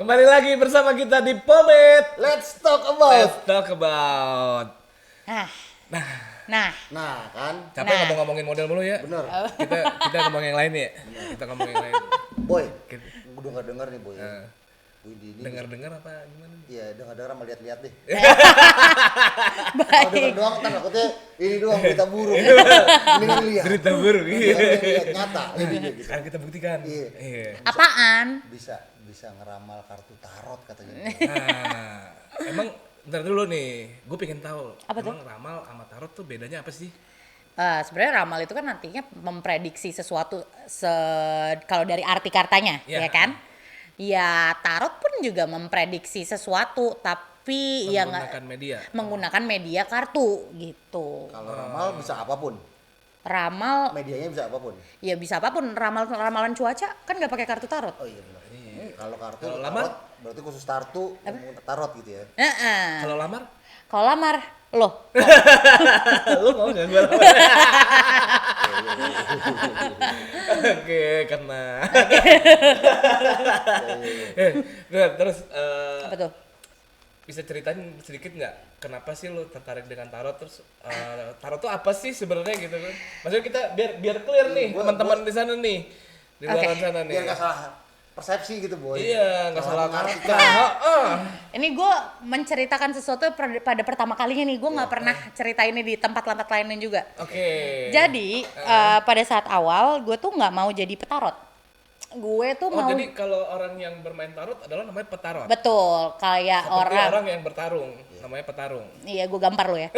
Kembali lagi bersama kita di Pomade. Let's talk about. Let's talk about. Nah kan, Capek ngomong-ngomongin model mulu ya. bener. Kita ngomong yang lain ya. Kita ngomong yang lain. Boy, udah nggak dengar nih boy. Boy ini. Dengar-dengar apa gimana? Iya, dengar sama lihat-lihat deh. Baik. Kalau dengar doang kan takutnya ini doang berita buruk. Mendingan lihat. Berita buruk. Lihat nyata. Gitu. Sekarang kita buktikan. Iya. Apaan? Bisa ngeramal kartu tarot katanya. Nah, emang bentar dulu nih, gue pengen tahu. Apa tuh? Emang ramal sama tarot tuh bedanya apa sih? Sebenarnya ramal itu kan nantinya memprediksi sesuatu kalau dari arti katanya, Iya. ya kan? Ya tarot pun juga memprediksi sesuatu, tapi ya Menggunakan media. menggunakan media kartu gitu. Kalau ramal bisa apapun. Ramal Medianya bisa apapun. ya bisa apapun, ramalan cuaca kan nggak pakai kartu tarot. Oh iya benar. Kalau kartu Kalau tarot, lamar? berarti khusus tarot gitu ya. Kalau lamar? Kalau lamar, loh Lu mau nggak gue lamar? Oke, kena. Terus apa tuh? bisa ceritain sedikit nggak kenapa sih lu tertarik dengan tarot, terus tarot tuh apa sih sebenarnya gitu kan? Maksudnya kita biar clear nih teman-teman di sana nih, di luar sana nih. Biar nggak salah persepsi gitu boy. Iya, nggak salah Salah kata. Ini gue menceritakan sesuatu pada pertama kalinya nih, gue nggak pernah cerita ini di tempat-tempat lainnya juga. Oke. Jadi pada saat awal gue tuh nggak mau jadi petarot. Gue tuh mau Jadi kalau orang yang bermain tarot adalah namanya petarot. betul kayak Seperti orang. orang yang bertarung, namanya petarung. Iya, gue gampar lo ya.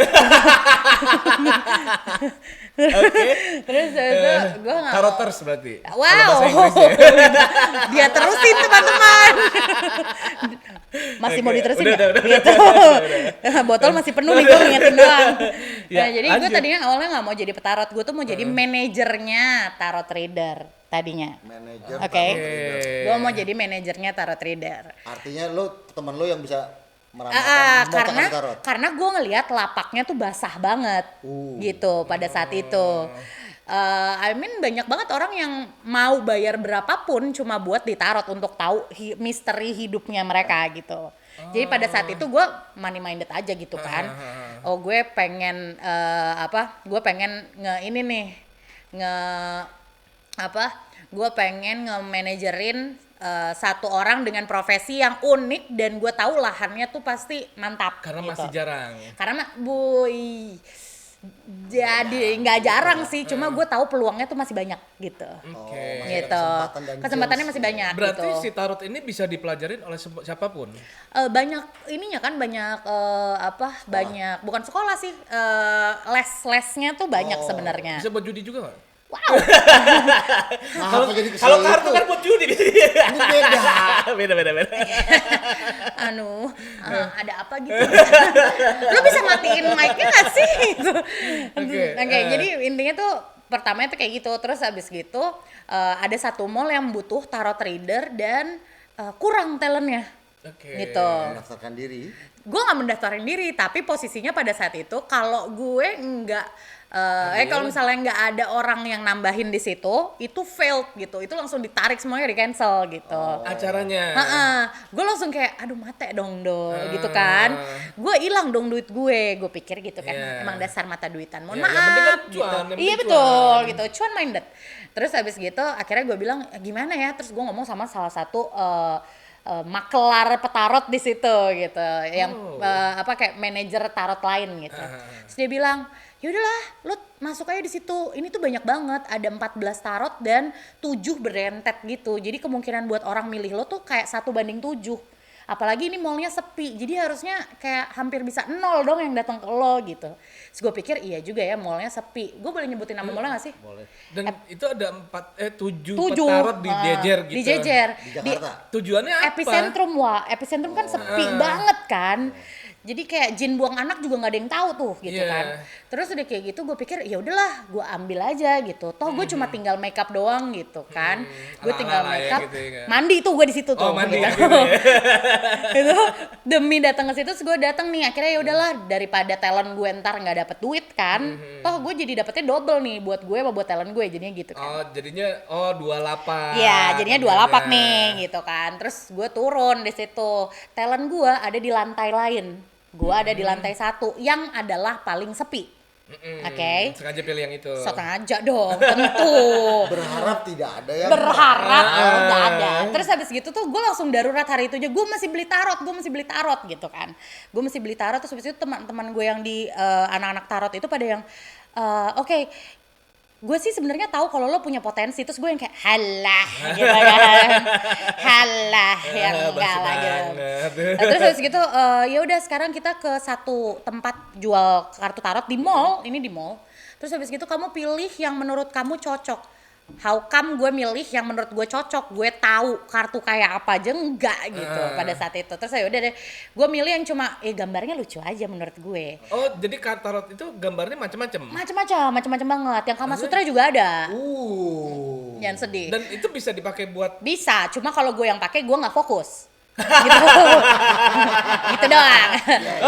Oke. Terus gue nggak. Taroters berarti. Kalau Wow. bahasa Inggris ya. Dia terusin teman-teman. Masih mau Oke, diterusin udah, nggak? udah. Gitu. Botol masih penuh nih, gue ngingetin doang. Ya, Nah, jadi gue lanjut. tadinya awalnya nggak mau jadi petarot, gue tuh mau jadi manajernya tarot trader tadinya. Manajer. Oke. tarot trader. Gue mau jadi manajernya tarot trader. Artinya teman lo yang bisa meramalkan tarot. Karena gue ngelihat lapaknya tuh basah banget gitu pada saat itu. Banyak banget orang yang mau bayar berapapun cuma buat ditarot untuk tahu misteri hidupnya mereka gitu. Jadi pada saat itu gue money minded aja gitu kan. Oh gue pengen gue pengen gue pengen nge-manajerin satu orang dengan profesi yang unik dan gue tahu lahannya tuh pasti mantap. Karena gitu. masih jarang. Karena jadi nggak jarang sih, cuma gue tahu peluangnya tuh masih banyak gitu. Oke. Gitu. kesempatan dan Kesempatannya chance masih ya. banyak Berarti gitu. si tarot ini bisa dipelajarin oleh siapapun. Banyak ininya kan, banyak banyak bukan sekolah sih, les-lesnya tuh banyak sebenarnya. Bisa buat judi juga nggak? Wow. Nah, apa jadi kesel Kalau kartu itu? kan buat judi. Ini beda. beda. Ada apa gitu? Lu bisa matiin mic-nya nggak sih? Oke, jadi intinya tuh pertamanya tuh kayak gitu. Terus habis gitu ada satu mall yang butuh tarot trader dan kurang talentnya. Oke. Gitu. Mendaftarkan diri. Gue nggak mendaftarin diri, tapi posisinya pada saat itu kalau gue nggak kalau misalnya nggak ada orang yang nambahin di situ, itu failed gitu, itu langsung ditarik semuanya, di cancel gitu. Acaranya. Gue langsung kayak aduh mate dong gitu kan, gue hilang dong duit gue pikir gitu kan. Iya. Emang dasar mata duitan, mohon Iya, yang penting kan maaf cuan, gitu. yang penting Iya cuan. betul gitu, cuan minded. Terus habis gitu akhirnya gue bilang gimana ya, terus gue ngomong sama salah satu makelar petarot di situ gitu, yang kayak manajer tarot lain gitu. Terus dia bilang, yaudahlah, lu masuk aja di situ. Ini tuh banyak banget, ada 14 tarot dan 7 berentet gitu. Jadi kemungkinan buat orang milih lo tuh kayak 1:7. Apalagi ini mallnya sepi, jadi harusnya kayak hampir bisa 0 dong yang datang ke lo gitu. Terus gue pikir iya juga ya, mallnya sepi. Gue boleh nyebutin nama mallnya gak sih? Boleh. Dan itu ada 7 7 petarot di jejer gitu. Di jejer. Di Jakarta. Tujuannya apa? Epicentrum kan sepi banget kan. Jadi kayak jin buang anak juga nggak ada yang tahu tuh gitu Iya. kan. Terus udah kayak gitu gue pikir ya udahlah gue ambil aja gitu. Toh gue cuma tinggal makeup doang gitu kan. Gue tinggal Ala-ala ya makeup, gitu ya. mandi tuh gue di situ tuh. Oh mandi gitu. ya gitu ya. Itu demi datang ke situ terus gue datang nih akhirnya ya udahlah daripada talent gue ntar nggak dapet duit kan. Toh gue jadi dapetnya double nih buat gue apa buat talent gue jadinya gitu kan. Oh jadinya 2 lapak. Iya, jadinya 2 lapak Iya. nih gitu kan. Terus gue turun di situ. Talent gue ada di lantai lain. Gue ada di lantai 1 yang adalah paling sepi. Oke. Sengaja pilih yang itu. Sengaja dong, tentu. Berharap tidak ada yang Berharap nggak ada. Terus habis gitu tuh gue langsung darurat hari itu aja. Gue masih beli tarot gitu kan. Gue masih beli tarot terus habis itu teman-teman gue yang di anak-anak tarot itu pada yang oke, gue sih sebenarnya tahu kalau lo punya potensi terus gue yang kayak halah gitu kan halah yang enggak lah gitu. Nah, terus habis gitu ya udah sekarang kita ke satu tempat jual kartu tarot di mall, ini di mall. Terus habis gitu kamu pilih yang menurut kamu cocok. How come gue milih yang menurut gue cocok, gue tahu kartu kayak apa aja enggak gitu pada saat itu. Terus ya udah deh, gue milih yang cuma gambarnya lucu aja menurut gue. Oh jadi kartu tarot itu gambarnya macam-macam. Macam-macam banget. Yang Kama Sutra juga ada. Jangan sedih. Dan itu bisa dipakai buat Bisa, cuma kalau gue yang pakai gue nggak fokus. Gitu. Gitu doang.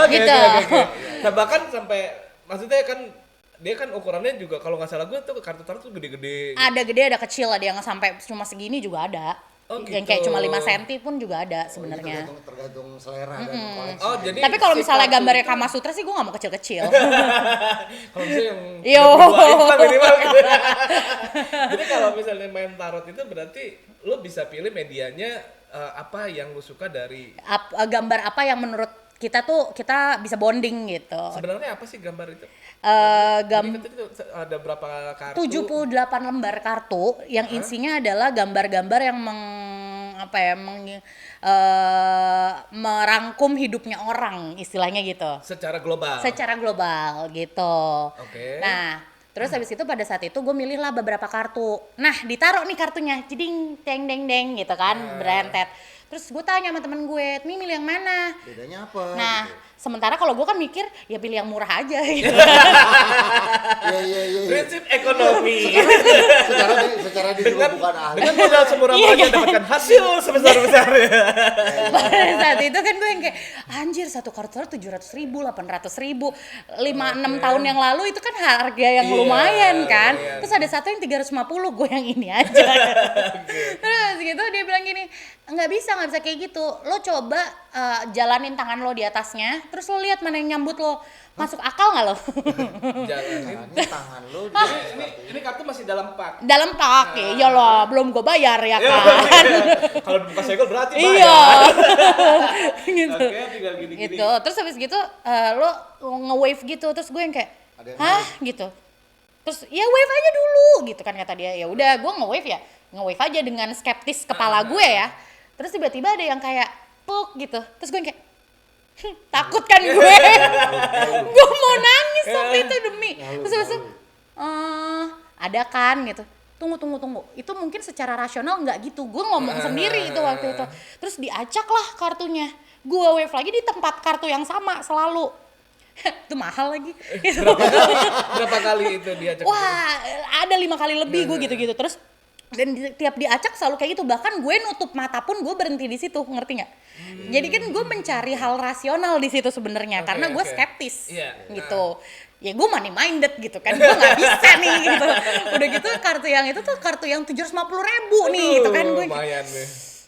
Gitu. Oke. Nah bahkan sampai maksudnya kan dia kan ukurannya juga kalau nggak salah gue tuh kartu tarot tuh gede-gede. Ada gede, ada kecil, ada yang sampai cuma segini juga ada. Oh, Yang gitu. kayak cuma 5 cm pun juga ada sebenarnya. tergantung selera dan koleksi. Oh jadi. Tapi kalau si misalnya kartu gambarnya itu- Kama Sutra sih gue gak mau kecil-kecil. Kalau misalnya yang Yo. 32 lah minimal gitu. Jadi kalau misalnya main tarot itu berarti lo bisa pilih medianya apa yang lo suka dari Gambar apa yang menurut kita kita bisa bonding gitu. sebenarnya apa sih gambar itu? Gam Jadi itu ada berapa kartu? 78 lembar kartu yang isinya adalah gambar-gambar yang merangkum hidupnya orang istilahnya gitu. Secara global. Secara global gitu. Oke. Nah, terus habis itu pada saat itu gue milih lah beberapa kartu. Nah, ditaruh nih kartunya, jeding, deng deng deng gitu kan, berentet. Terus gue tanya sama temen gue, "Nih milih yang mana?" Bedanya apa? Nah, gitu. sementara kalau gue kan mikir, ya pilih yang murah aja gitu. Iya. Prinsip ekonomi. Secara dia juga bukan ahli. Dengan modal semurah-murahnya dapatkan hasil sebesar-besarnya. Pada saat itu kan gue yang kayak, anjir satu kartu 700.000, 800.000, 5-6 tahun yang lalu itu kan harga yang Iya, lumayan kan. lumayan. Terus ada satu yang 350, gue yang ini aja. Terus gitu dia bilang gini, nggak bisa kayak gitu. Lo coba jalanin tangan lo di atasnya, terus lo lihat mana yang nyambut lo. Masuk akal nggak lo? Jalanin. Ini tangan lu. Ini kartu masih dalam pak. Dalam pak, ya lo belum gue bayar ya kan. Kalau buka segel berarti Iya. bayar. Gitu. Oke, tinggal gini-gini. Gitu. Terus habis gitu lo nge-wave gitu, terus gue yang kayak, Ada yang hah gitu. Terus ya wave aja dulu gitu kan kata dia. Ya udah gue nge-wave ya, nge-wave aja dengan skeptis kepala gue ya. Terus tiba-tiba ada yang kayak puk gitu. Terus gue yang kayak takut kan gue. Gue mau nangis waktu itu demi. Terus habis itu ada kan gitu. Tunggu. Itu mungkin secara rasional nggak gitu. Gue ngomong sendiri itu waktu itu. Terus diacak lah kartunya. Gue wave lagi di tempat kartu yang sama selalu. Itu mahal lagi. Berapa kali itu dia cek? Wah, ada 5 kali lebih gue gitu-gitu. Terus dan tiap diacak selalu kayak gitu. Bahkan gue nutup mata pun gue berhenti di situ, ngerti nggak? Jadi kan gue mencari hal rasional di situ sebenarnya karena gue skeptis gitu. Ya gue money minded gitu kan, gue nggak bisa nih gitu. Udah gitu kartu yang itu tuh kartu yang 750.000 nih gitu kan gue. Lumayan deh.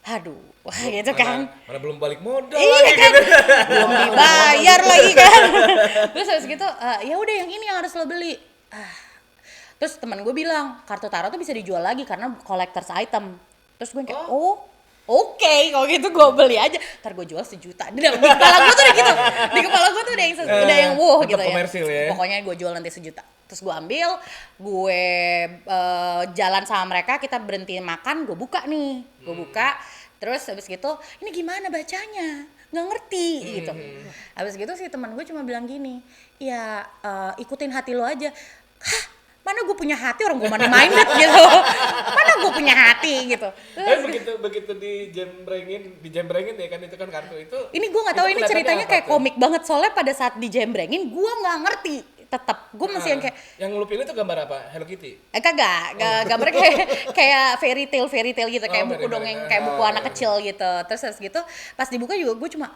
Aduh, wah gitu kan. Mana belum balik modal Iya lagi kan, gitu. belum dibayar lagi kan. Terus habis gitu, ya udah yang ini yang harus lo beli. Terus teman gue bilang, kartu tarot tuh bisa dijual lagi karena collector's item. Terus gue kayak, oke, kalau gitu gue beli aja. Ntar gue jual 1 juta. Di kepala gue tuh udah gitu. Di kepala gue tuh udah yang wow tetap gitu ya. komersil ya. Pokoknya gue jual nanti 1 juta. Terus gue ambil, gue jalan sama mereka, kita berhenti makan, gue buka nih. Gue buka, terus habis gitu, ini gimana bacanya? Nggak ngerti gitu. Habis gitu si teman gue cuma bilang gini, ya ikutin hati lo aja. Hah? mana gue punya hati, orang gue money minded gitu. Mana gue punya hati gitu. Tapi begitu dijembrengin ya kan, itu kan kartu itu. Ini gue nggak tahu, ini ceritanya kayak komik banget, soalnya pada saat dijembrengin gue nggak ngerti. Tetap gue masih yang kayak yang lu pilih tuh gambar apa? Hello Kitty? Kagak, gambarnya kayak fairy tale gitu, kayak buku dongeng, kayak buku anak kecil gitu. Terus gitu pas dibuka juga gue cuma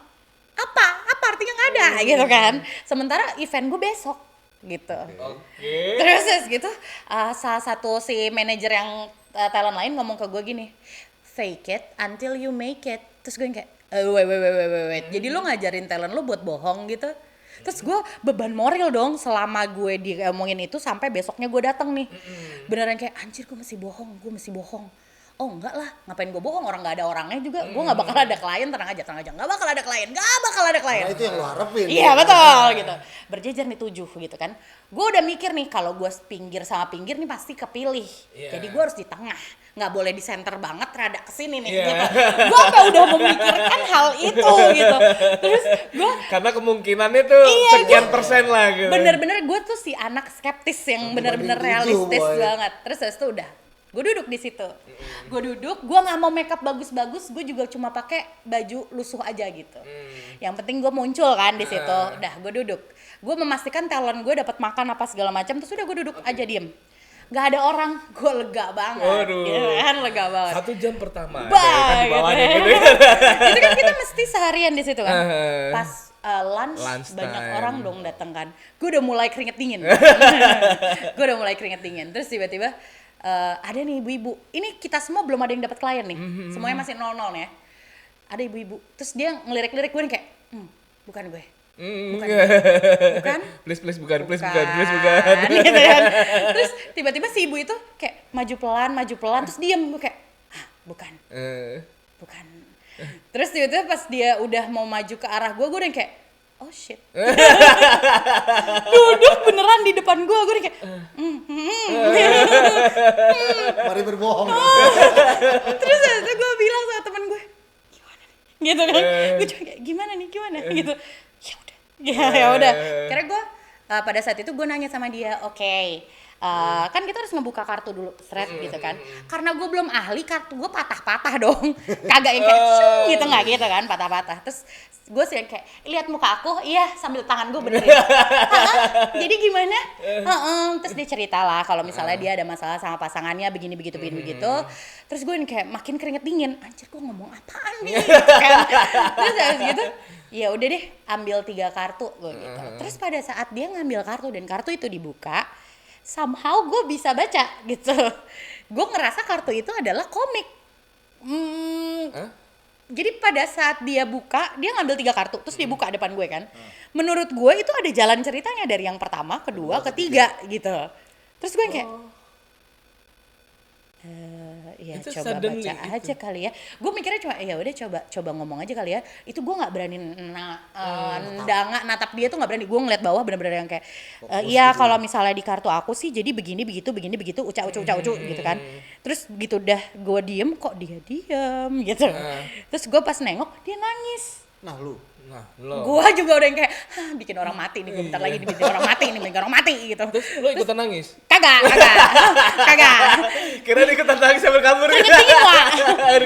apa artinya nggak ada gitu kan. Sementara event gue besok gitu. Terus gitu salah satu si manajer yang talent lain ngomong ke gue gini, fake it until you make it. Terus gue kayak wait. Jadi lo ngajarin talent lo buat bohong gitu. Terus gue beban moral dong selama gue diomongin itu sampai besoknya gue datang nih. Beneran kayak anjir gue mesti bohong. Oh enggak lah, ngapain gue bohong, orang nggak ada orangnya juga. Gue nggak bakal ada klien, tenang aja. Nggak bakal ada klien. Nah, itu yang lo harapin. Iya betul gitu. Berjejer nih 7 gitu kan. Gue udah mikir nih kalau gue pinggir sama pinggir nih pasti kepilih. Jadi gue harus di tengah. Nggak boleh di center banget, rada kesini nih gitu. Gue udah memikirkan hal itu gitu. Terus gue karena kemungkinannya tuh sekian persen lah gitu. Bener-bener gue tuh si anak skeptis yang bener-bener realistis banget. Terus habis itu udah gue duduk di situ. Gue gue nggak mau makeup bagus-bagus, gue juga cuma pakai baju lusuh aja gitu. Yang penting gue muncul kan di situ. Udah gue duduk. Gue memastikan talent gue dapat makan apa segala macam. Terus udah gue duduk aja diem. Gak ada orang, gue lega banget. Waduh. Ya kan, lega banget. 1 jam pertama. Kan di bawahnya gitu. Itu kan kita mesti seharian di situ kan. Pas lunch banyak time. orang dong datang kan. Gue udah mulai keringet dingin. Terus tiba-tiba ada nih ibu-ibu. Ini kita semua belum ada yang dapat klien nih. Semuanya masih 0-0 ya. Ada ibu-ibu. Terus dia ngelirik-lirik gue nih kayak, bukan gue. Bukan? Please bukan. Gitu kan. Terus tiba-tiba si ibu itu kayak maju pelan, terus diem. Gue kayak, bukan. Terus tiba-tiba pas dia udah mau maju ke arah gue udah kayak, oh shit. Duduk beneran di depan gue udah kayak, Mari berbohong. Terus itu gue bilang sama temen gue, gimana nih? Gitu kan. Gue cuma kayak, gimana gitu. Ya udah. Karena gue pada saat itu gue nanya sama dia, oke. Kan kita harus ngebuka kartu dulu, gitu kan. Karena gue belum ahli, kartu gue patah-patah dong. Kagak yang kayak gitu, nggak gitu kan, patah-patah. Terus gue sih yang kayak, lihat muka aku, iya sambil tangan gue benerin. Jadi gimana? Terus dia cerita lah kalau misalnya dia ada masalah sama pasangannya, begini begitu. Terus gue yang kayak makin keringet dingin. Anjir gue ngomong apaan nih? Gitu kan. Terus habis gitu, ya udah deh ambil 3 kartu gue gitu. Terus pada saat dia ngambil kartu dan kartu itu dibuka, somehow gue bisa baca gitu. Gue ngerasa kartu itu adalah komik. Jadi pada saat dia buka, dia ngambil 3 kartu, terus dibuka depan gue kan. Menurut gue itu ada jalan ceritanya dari yang pertama, kedua, ketiga gitu. Terus gue kayak, ya itu coba baca gitu. aja kali ya. Gue mikirnya cuma ya udah coba ngomong aja kali ya. Itu gue nggak berani natap dia tuh nggak berani. Gue ngeliat bawah bener-bener yang kayak iya kalau misalnya di kartu aku sih jadi begini begitu uca gitu kan. Terus gitu udah gue diem kok dia diem gitu. Terus gue pas nengok dia nangis. Nah lo. Gue juga udah yang kayak bikin orang mati nih, bentar lagi bikin orang mati gitu. Terus lo ikutan nangis? Kagak. Kira dia ikutan nangis sambil kabur.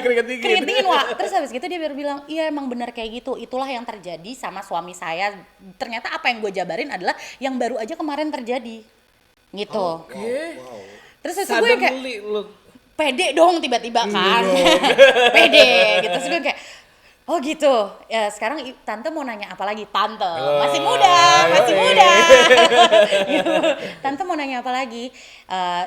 Keringet dingin Wak. Terus habis gitu dia baru bilang, iya emang benar kayak gitu. Itulah yang terjadi sama suami saya. Ternyata apa yang gue jabarin adalah yang baru aja kemarin terjadi. Gitu. Wow. Terus gue kayak pede dong tiba-tiba kan. Pede gitu. Terus gue kayak oh gitu, ya sekarang tante mau nanya apa lagi? Tante, masih muda. Gitu. Tante mau nanya apa lagi?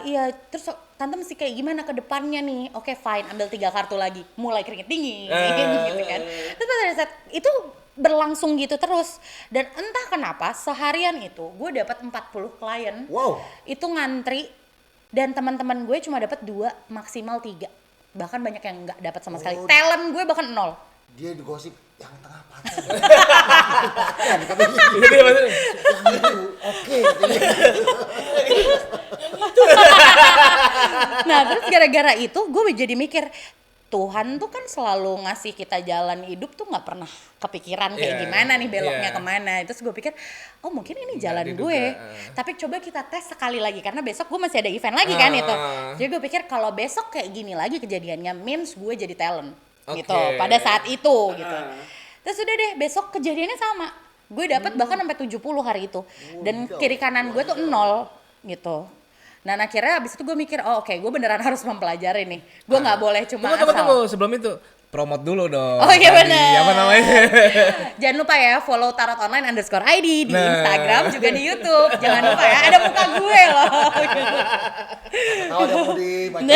Iya, terus tante mesti kayak gimana ke depannya nih? Oke, fine, ambil 3 kartu lagi. Mulai keringet dingin, gitu kan. Terus pada saat itu berlangsung gitu terus. Dan entah kenapa seharian itu gue dapat 40 klien. Wow. Itu ngantri dan teman-teman gue cuma dapat 2, maksimal 3. Bahkan banyak yang nggak dapat sama sekali. Talent gue bahkan 0. Dia digosip yang tengah patah. Oke. Nah terus gara-gara itu gue jadi mikir Tuhan tuh kan selalu ngasih kita jalan hidup tuh nggak pernah kepikiran kayak gimana nih beloknya kemana. Terus gue pikir, oh mungkin ini jalan gue. Tapi coba kita tes sekali lagi karena besok gue masih ada event lagi kan itu. Jadi gue pikir kalau besok kayak gini lagi kejadiannya, means gue jadi talent gitu pada saat itu gitu. Terus udah deh besok kejadiannya sama. Gue dapat bahkan sampai 70 hari itu. Dan kiri kanan gue tuh 0 gitu. Nah akhirnya abis itu gue mikir, oh oke, gue beneran harus mempelajari nih. Gue nggak boleh cuma Tunggu, sebelum itu promote dulu dong. Oh iya benar. Apa namanya? Jangan lupa ya follow tarotonline_id di Instagram juga di YouTube. Jangan lupa ya, ada muka gue loh. Tahu ada mau dibaca.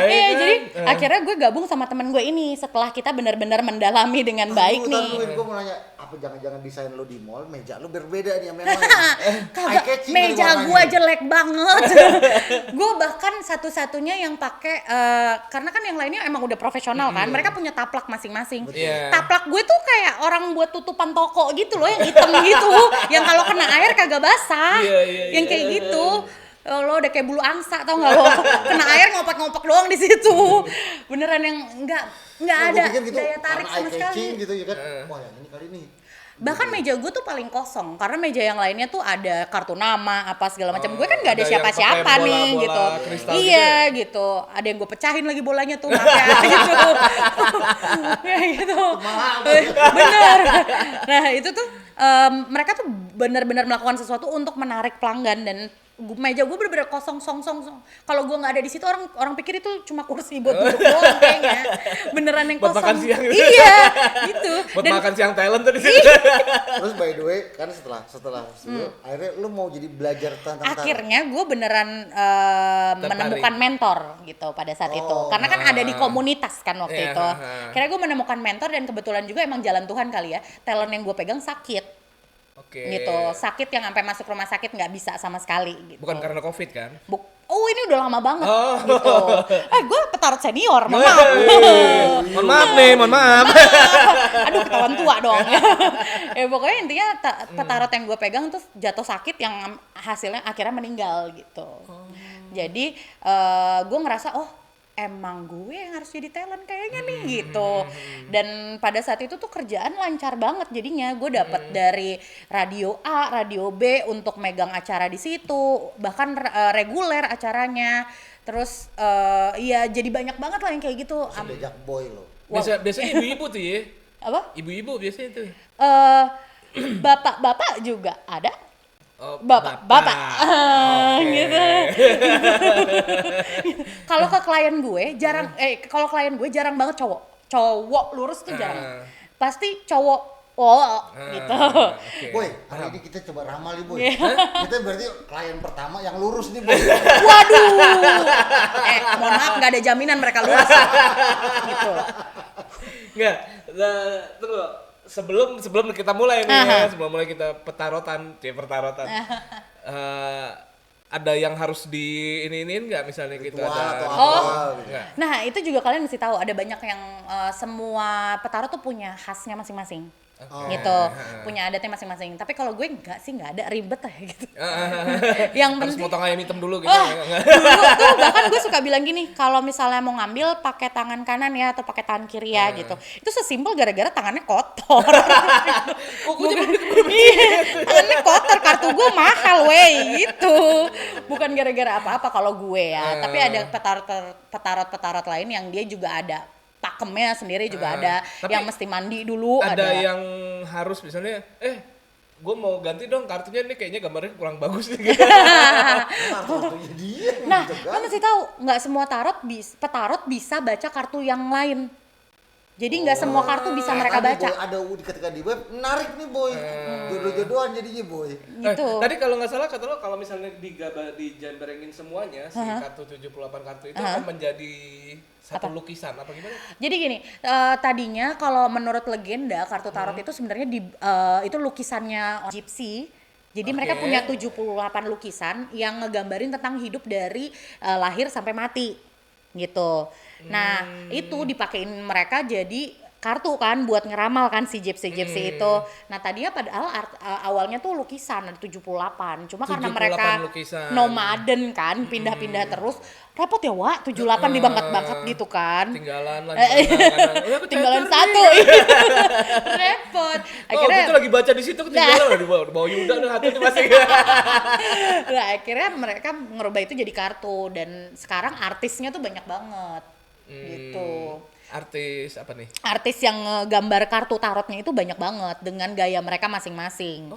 Iya, jadi akhirnya gue gabung sama temen gue ini setelah kita benar-benar mendalami dengan baik nih. Gue mau nanya, apa jangan-jangan desain lo di mall, meja lo berbeda nih sama yang lain? Kagak, meja gue jelek banget. Gue bahkan satu-satunya yang pakai karena kan yang lainnya emang udah profesional kan, mereka punya taplak masing-masing. Taplak gue tuh kayak orang buat tutupan toko gitu loh, yang hitam gitu, yang kalau kena air kagak basah, yang kayak gitu. Lo udah kayak bulu angsa tau nggak lo, kena air ngopek-ngopek doang di situ, beneran yang nggak ada gitu, daya tarik sama sekali. Gitu ya kan, wah yang ini kali ini. Bahkan meja gue tuh paling kosong karena meja yang lainnya tuh ada kartu nama apa segala macam. Gue kan nggak ada siapa-siapa nih gitu. Iya gitu. Ada yang gue pecahin lagi bolanya tuh, maaf ya gitu. Ya gitu. Bener. Nah itu tuh mereka tuh benar-benar melakukan sesuatu untuk menarik pelanggan dan meja gue bener-bener kosong song. Kalau gue nggak ada di situ orang pikir itu cuma kursi buat duduk doang kayaknya. Beneran yang buat kosong. Makan siang. Iya, gitu. Buat makan siang talent tuh di situ. Terus by the way, kan setelah akhirnya lu mau jadi belajar tentang akhirnya gue beneran menemukan mentor gitu pada saat itu. Karena kan ada di komunitas kan waktu itu. Akhirnya gue menemukan mentor dan kebetulan juga emang jalan Tuhan kali ya. Talent yang gue pegang sakit. Gitu, sakit yang sampai masuk rumah sakit nggak bisa sama sekali gitu. Bukan karena COVID kan? Oh ini udah lama banget gitu. Gue petarot senior, mohon maaf. Mohon maaf. Aduh ketahuan tua dong. Ya pokoknya intinya petarot yang gue pegang terus jatuh sakit yang hasilnya akhirnya meninggal gitu. Jadi gue ngerasa emang gue yang harus jadi talent kayaknya nih gitu. Dan pada saat itu tuh kerjaan lancar banget jadinya. Gue dapet dari radio A, radio B untuk megang acara di situ, bahkan reguler acaranya. Terus ya jadi banyak banget lah yang kayak gitu. Bejak boy lo. Biasanya ibu-ibu tuh ya. Apa? Ibu-ibu biasanya tuh. Bapak-bapak juga ada. Bapak. Gitu. Kalau ke klien gue jarang banget cowok lurus tuh jarang. Pasti cowok gitu. Boy, hari ini kita coba ramal nih boy. Kita berarti klien pertama yang lurus nih boy. Waduh. Mohon maaf nggak ada jaminan mereka lurus. Gitu. Nggak, tunggu. Sebelum kita mulai nih sebelum mulai kita pertarotan, ada yang harus di ini nggak misalnya kita ada Nah itu juga kalian mesti tahu ada banyak yang semua petarot tuh punya khasnya masing-masing. Gitu, punya adatnya masing-masing. Tapi kalau gue nggak ada, ribet aja gitu. Yang harus potong ayam hitam dulu gitu. Dulu tuh bahkan gue suka bilang gini, kalau misalnya mau ngambil pakai tangan kanan ya atau pakai tangan kiri ya gitu. Itu sesimpel gara-gara tangannya kotor. Tangannya kotor, kartu gue mahal wey gitu. Bukan gara-gara apa-apa kalau gue ya. Tapi ada petarot lain yang dia juga ada pakemnya sendiri juga ada, yang mesti mandi dulu ada yang harus misalnya gue mau ganti dong kartunya nih kayaknya gambarnya kurang bagus nih. Nah lo mesti tahu nggak semua petarot bisa baca kartu yang lain. Jadi nggak semua kartu bisa mereka baca. Boy, ada ketika di web menarik nih boy, jodoh-jodohan jadinya boy. Gitu. Tadi kalau nggak salah kata lo kalau misalnya dijembrengin semuanya si kartu 78 kartu itu akan menjadi satu lukisan apa gimana? Jadi gini, tadinya kalau menurut legenda kartu tarot itu sebenarnya itu lukisannya Gypsy. Jadi mereka punya 78 lukisan yang ngegambarin tentang hidup dari lahir sampai mati gitu. Nah itu dipakein mereka jadi kartu kan buat ngeramal kan si Gypsy itu. Nah tadinya padahal awalnya tuh lukisan ada 78. Cuma karena 78 mereka lukisan. nomaden kan, pindah-pindah terus. Repot ya Wak, 78 dibangkat-bangkat gitu kan. Tinggalan lah. Tinggalan satu. Repot. Akhirnya gitu lagi baca di situ ketinggalan di bawah Yuda dan hati itu masih. Nah, akhirnya mereka ngerubah itu jadi kartu dan sekarang artisnya tuh banyak banget. Gitu. Artis apa nih? Artis yang gambar kartu tarotnya itu banyak banget dengan gaya mereka masing-masing.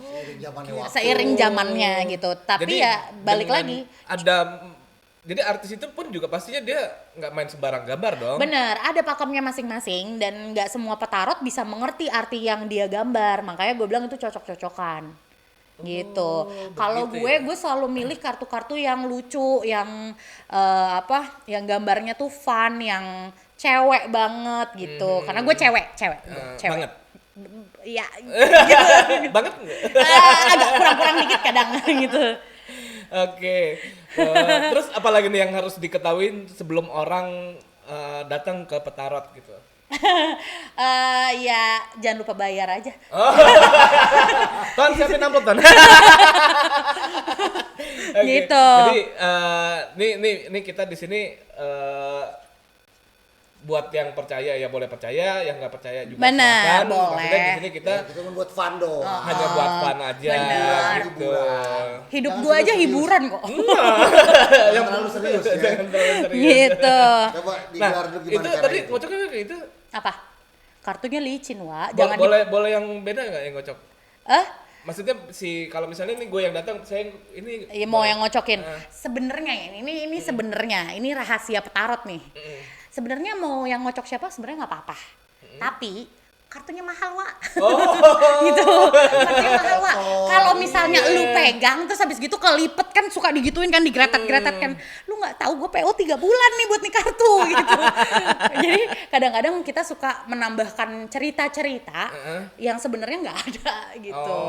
Seiring zamannya gitu. Tapi Jadi, ya balik dengan lagi. Jadi artis itu pun juga pastinya dia nggak main sembarang gambar dong. Bener, ada pakemnya masing-masing dan nggak semua petarot bisa mengerti arti yang dia gambar. Makanya gue bilang itu cocok-cocokan. Gitu. Kalau gue selalu milih kartu-kartu yang lucu, yang yang gambarnya tuh fun, yang cewek banget gitu. Karena gue cewek. Banget. Ya, gitu. Banget nggak? Agak kurang-kurang dikit kadang gitu. Oke. Terus apa lagi nih yang harus diketahui sebelum orang datang ke petarot gitu? Ya jangan lupa bayar aja. Ton siapin amplop Ton. Gitu. Jadi nih kita di sini buat yang percaya ya boleh percaya, yang nggak percaya juga Bener, silakan. boleh. Maksudnya di sini kita buat fun dong. hanya buat fun aja Bener. gitu. Hidup Jangan gue aja serius. hiburan kok. Yang terlalu serius ya. Jangan terlalu serius. Gitu. Coba Nah, digelar dulu itu gimana tadi caranya. ngocoknya itu Apa? Kartunya licin, Wak. Jangan boleh yang beda nggak yang ngocok? Maksudnya kalau misalnya ini gue yang datang, saya ini Ya, mau yang ngocokin. Sebenarnya ini sebenarnya ini rahasia petarot nih. Sebenarnya mau yang ngocok siapa sebenarnya nggak apa-apa. Tapi kartunya mahal, Wak. Gitu. Kartunya mahal, Wak. Kalau misalnya lu pegang terus habis gitu kelipet kan suka digituin kan, digretet-gretet kan. Lu nggak tahu gue PO 3 bulan nih buat nih kartu gitu. Jadi kadang-kadang kita suka menambahkan cerita-cerita yang sebenarnya nggak ada gitu.